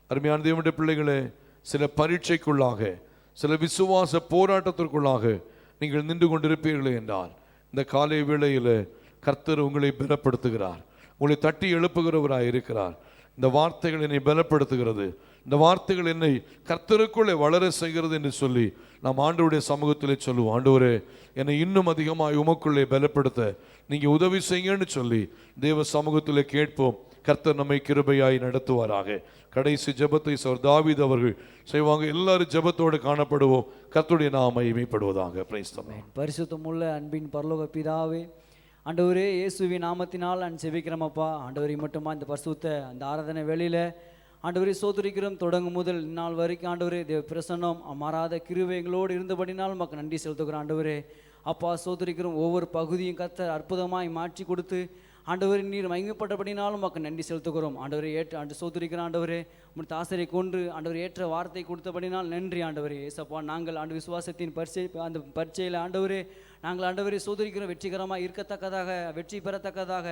அருமையான தேவனுடைய பிள்ளைகளே, சில பரீட்சைக்குள்ளாக, சில விசுவாச போராட்டத்திற்குள்ளாக நீங்கள் நின்று கொண்டிருப்பீர்களே என்றால், இந்த காலை வேளையில் கர்த்தர் உங்களை பலப்படுத்துகிறார், உங்களை தட்டி எழுப்புகிறவராய் இருக்கிறார். இந்த வார்த்தைகள் என்னை பலப்படுத்துகிறது, இந்த வார்த்தைகள் என்னை கர்த்தருக்குள்ளே வளர செய்கிறது என்று சொல்லி நாம் ஆண்டவருடைய சமூகத்திலே சொல்லுவோம். ஆண்டவரே, என்னை இன்னும் அதிகமாக உமக்குள்ளே பலப்படுத்த நீங்கள் உதவி செய்யுங்கன்னு சொல்லி தேவ சமூகத்திலே கேட்போம். கர்த்தர் நம்மை கிருபையாய் நடத்துவாராக. கடைசி ஜெபத்தை தாவீது அவர்கள் செய்வாங்க. எல்லாரும் ஜெபத்தோடு காணப்படுவோம். கர்த்தருடைய நாமம் மகிமைப்படுவதாக. Praise the Lord. பரிசுத்தமுள்ள அன்பின் பரலோக பிதாவே, ஆண்டவரே, இயேசுவின் நாமத்தினால் நான் செபிக்கிறோமப்பா. ஆண்டவரை மட்டுமா இந்த பரிசுத்த அந்த ஆராதனை வேளையில ஆண்டவரே சோதரிக்கிறோம். தொடங்கும் முதல் நாள் வரைக்கும் ஆண்டவரே தேவ பிரசன்னம் மாறாத கிருபை எங்களோடு இருந்தபடினால் நமக்கு நன்றி செலுத்துகிறோம். ஆண்டவரே அப்பா, சோதரிக்கிறோம். ஒவ்வொரு பகுதியும் கர்த்தர் அற்புதமாய் மாற்றி கொடுத்து ஆண்டவரே நீர் மகிமைப்பட்டபடினாலும் நமக்கு நன்றி செலுத்துகிறோம். ஆண்டவரை ஏற்ற சோதரிக்கிற ஆண்டவரே உன் தாசரை கொன்று ஆண்டவர் ஏற்ற வார்த்தை கொடுத்தபடினால் நன்றி ஆண்டவரே. ஏசப்பா, நாங்கள் ஆண்டு விசுவாசத்தின் அந்த பரீட்சையில் ஆண்டவரே நாங்கள் ஆண்டவரை சோதரிக்கிறோம். வெற்றிகரமாக இருக்கத்தக்கதாக, வெற்றி பெறத்தக்கதாக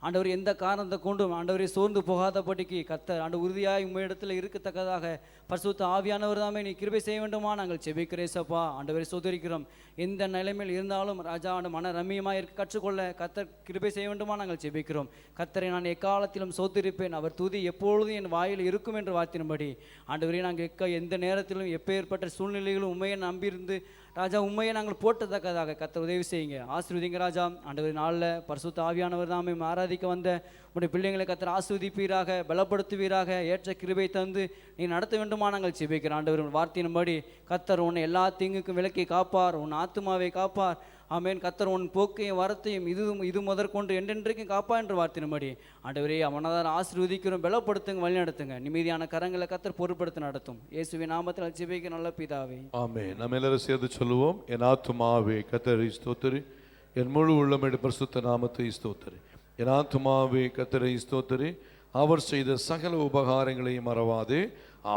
ஆண்டவர் எந்த காரணத்தை கொண்டும் ஆண்டவரை சோர்ந்து போகாதபடிக்கு கர்த்தர் ஆண்டு உறுதியாய் உம்மிடத்தில் இருக்கத்தக்கதாக பரிசுத்த ஆவியானவர் தாமே நீ கிருபை செய்ய வேண்டுமா நாங்கள் செபிக்கிறேசப்பா. ஆண்டவரை சோதரிக்கிறோம். எந்த நிலைமையில் இருந்தாலும் ராஜா ஆண்டு மன ரம்மியமாக இருக்க கற்றுக்கொள்ள கர்த்தர் கிருபை செய்ய வேண்டுமா நாங்கள் செபிக்கிறோம். கர்த்தரை நான் எக்காலத்திலும் சோதரிப்பேன், அவர் துதி எப்பொழுதும் என் வாயில் இருக்கும் என்று வார்த்தையின்படி ஆண்டவரே நாங்கள் எந்த நேரத்திலும் எப்பேற்பட்ட சூழ்நிலைகளும் உண்மையை நம்பியிருந்து ராஜா உண்மையை நாங்கள் போட்டத்தக்கதாக கர்த்தர் உதவி செய்யுங்க. ஆசீர்வதிங்க ராஜா. ஆண்டவர் நாளில் பரிசுத்த ஆவியானவர் தாமே ஆராதிக்க வந்த உடைய பிள்ளைங்களை கர்த்தர் ஆசீர்வதிப்பீராக, பலப்படுத்துவீராக, ஏற்ற கிருபை தந்து நீ நடத்த வேண்டுமா நாங்கள் செபிக்கிறோம். ஆண்டவர் வார்த்தையின்படி கர்த்தர் உன்னை எல்லா தீங்குக்கும் விலக்கி காப்பார், உன் ஆத்துமாவை காப்பார். ஆமேன். கர்த்தர் உன் போக்கையும் வரத்தையும் இது முதற்கொண்டு என்றென்றைக்கும் காப்பா என்ற வார்த்தையின்படி ஆண்டவரே அவனதான் ஆசீர்வதிக்கிறோம். பலப்படுத்துங்க, வழி நடத்துங்க. நிம்மதியான கரங்களை கர்த்தர் பொறுப்படுத்த நடத்தும். இயேசுவின் நாமத்தில் ஜெபிக்க நல்ல பிதாவே, ஆமென். நம்ம எல்லாரும் சேர்ந்து சொல்லுவோம். என் ஆத்துமாவே கர்த்தரை ஸ்தோத்திரி, என் முழு உள்ளமே பரிசுத்த நாமத்தை ஸ்தோத்திரி. என் ஆத்துமாவே கர்த்தரை ஸ்தோத்திரி, அவர் செய்த சகல உபகாரங்களையும் மறவாதே.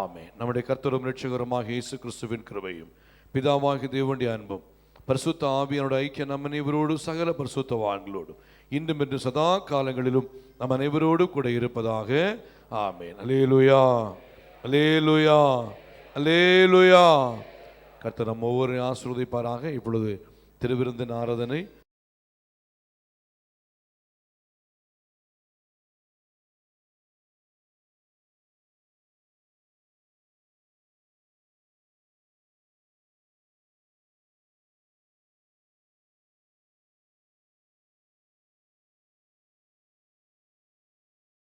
ஆமென். நம்முடைய கர்த்தரும் இரட்சகருமாக இயேசு கிறிஸ்துவின் கிருபையும் பிதாவாகிய தேவனுடைய அன்பும் பரிசுத்த ஆவியானோட ஐக்கிய நம்ம அனைவரோடு சகல பரிசுத்தவான்களோடும் இன்றும் என்று சதா காலங்களிலும் நம் அனைவரோடு கூட இருப்பதாக. ஆமென். அல்லேலூயா, அல்லேலூயா, அல்லேலூயா. கர்த்தர் நம்ம ஒவ்வொரு ஆசீர்வதிப்பாராக. இப்பொழுது திருவிருந்தின் ஆராதனை